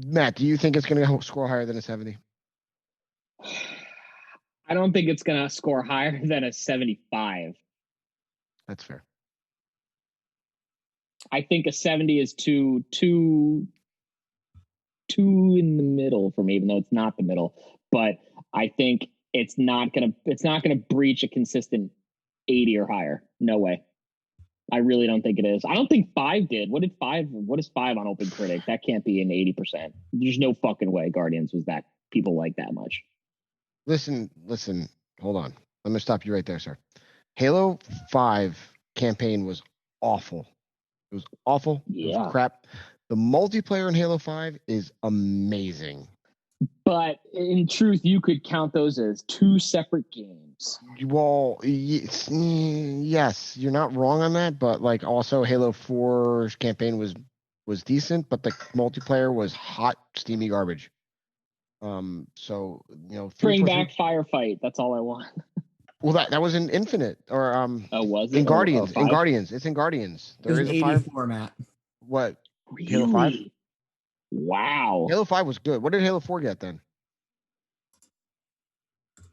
Matt, do you think it's going to score higher than a 70? I don't think it's going to score higher than a 75. That's fair. I think a 70 is too in the middle for me, even though it's not the middle. But I think it's not gonna breach a consistent 80 or higher. No way. I really don't think it is. I don't think 5 did. What is 5 on Open Critic? That can't be an 80%. There's no fucking way Guardians was that people like that much. Listen, hold on. Let me stop you right there, sir. Halo 5 campaign was awful. It was awful. Yeah. It was crap. The multiplayer in Halo 5 is amazing. But in truth, you could count those as 2 separate games. Well, yes, you're not wrong on that. But like, also Halo 4's campaign was decent, but the multiplayer was hot, steamy garbage. So bring back Firefight. That's all I want. Well, that was in Infinite or was it? In Guardians? In Guardians, it's in Guardians. There is a 80 format. What? Really? Halo 5? Wow. Halo 5 was good. What did Halo 4 get then?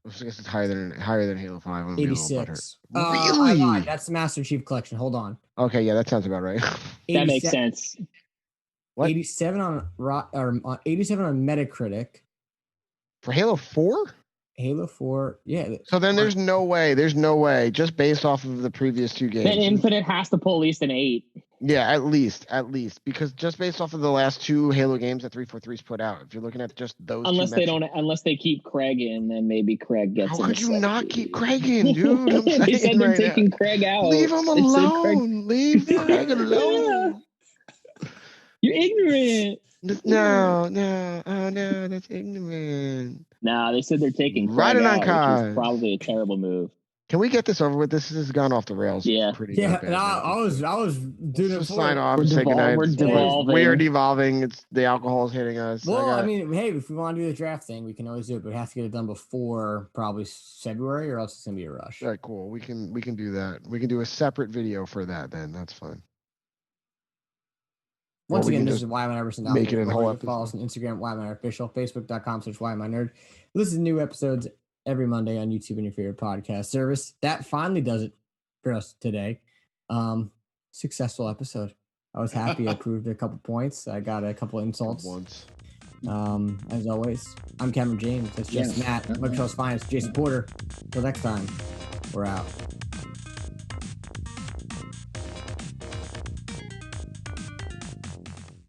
I guess it's higher than Halo 5. 86. Really? That's the Master Chief Collection. Hold on. Okay, yeah, that sounds about right. That makes sense. What? 87 on 87 on Metacritic. For Halo 4? Halo 4, yeah. So then there's no way, just based off of the previous 2 games. Then Infinite has to pull at least an 8. Yeah, at least, because just based off of the last 2 Halo games that 343's put out, if you're looking at just those, unless they keep Craig in, then maybe Craig gets. How could you not keep Craig in, dude? They said they're taking Craig out. Leave him alone. Leave Craig alone. You're ignorant. No, that's ignorant. No, they said they're taking Craig out, which is probably a terrible move. Can we get this over with? This has gone off the rails. Yeah, and I was doing it. Sign off. Say goodnight. We're devolving. We're devolving. It's the alcohol is hitting us. Well, I mean, hey, if we want to do the draft thing, we can always do it, but we have to get it done before probably February, or else it's gonna be a rush. All right, cool. We can do that. We can do a separate video for that. Then that's fine. Once again, this is YMNErberson. Make it in whole episode. Follow us on Instagram, YMNErofficial, Facebook.com/YMNerd. Listen to new episodes every Monday on YouTube and your favorite podcast service. That finally does it for us today. Successful episode. I was happy. I proved a couple points. I got a couple insults. As always, I'm Cameron James. That's just Matt. Montreal's finest, Jason Porter. Till next time, we're out.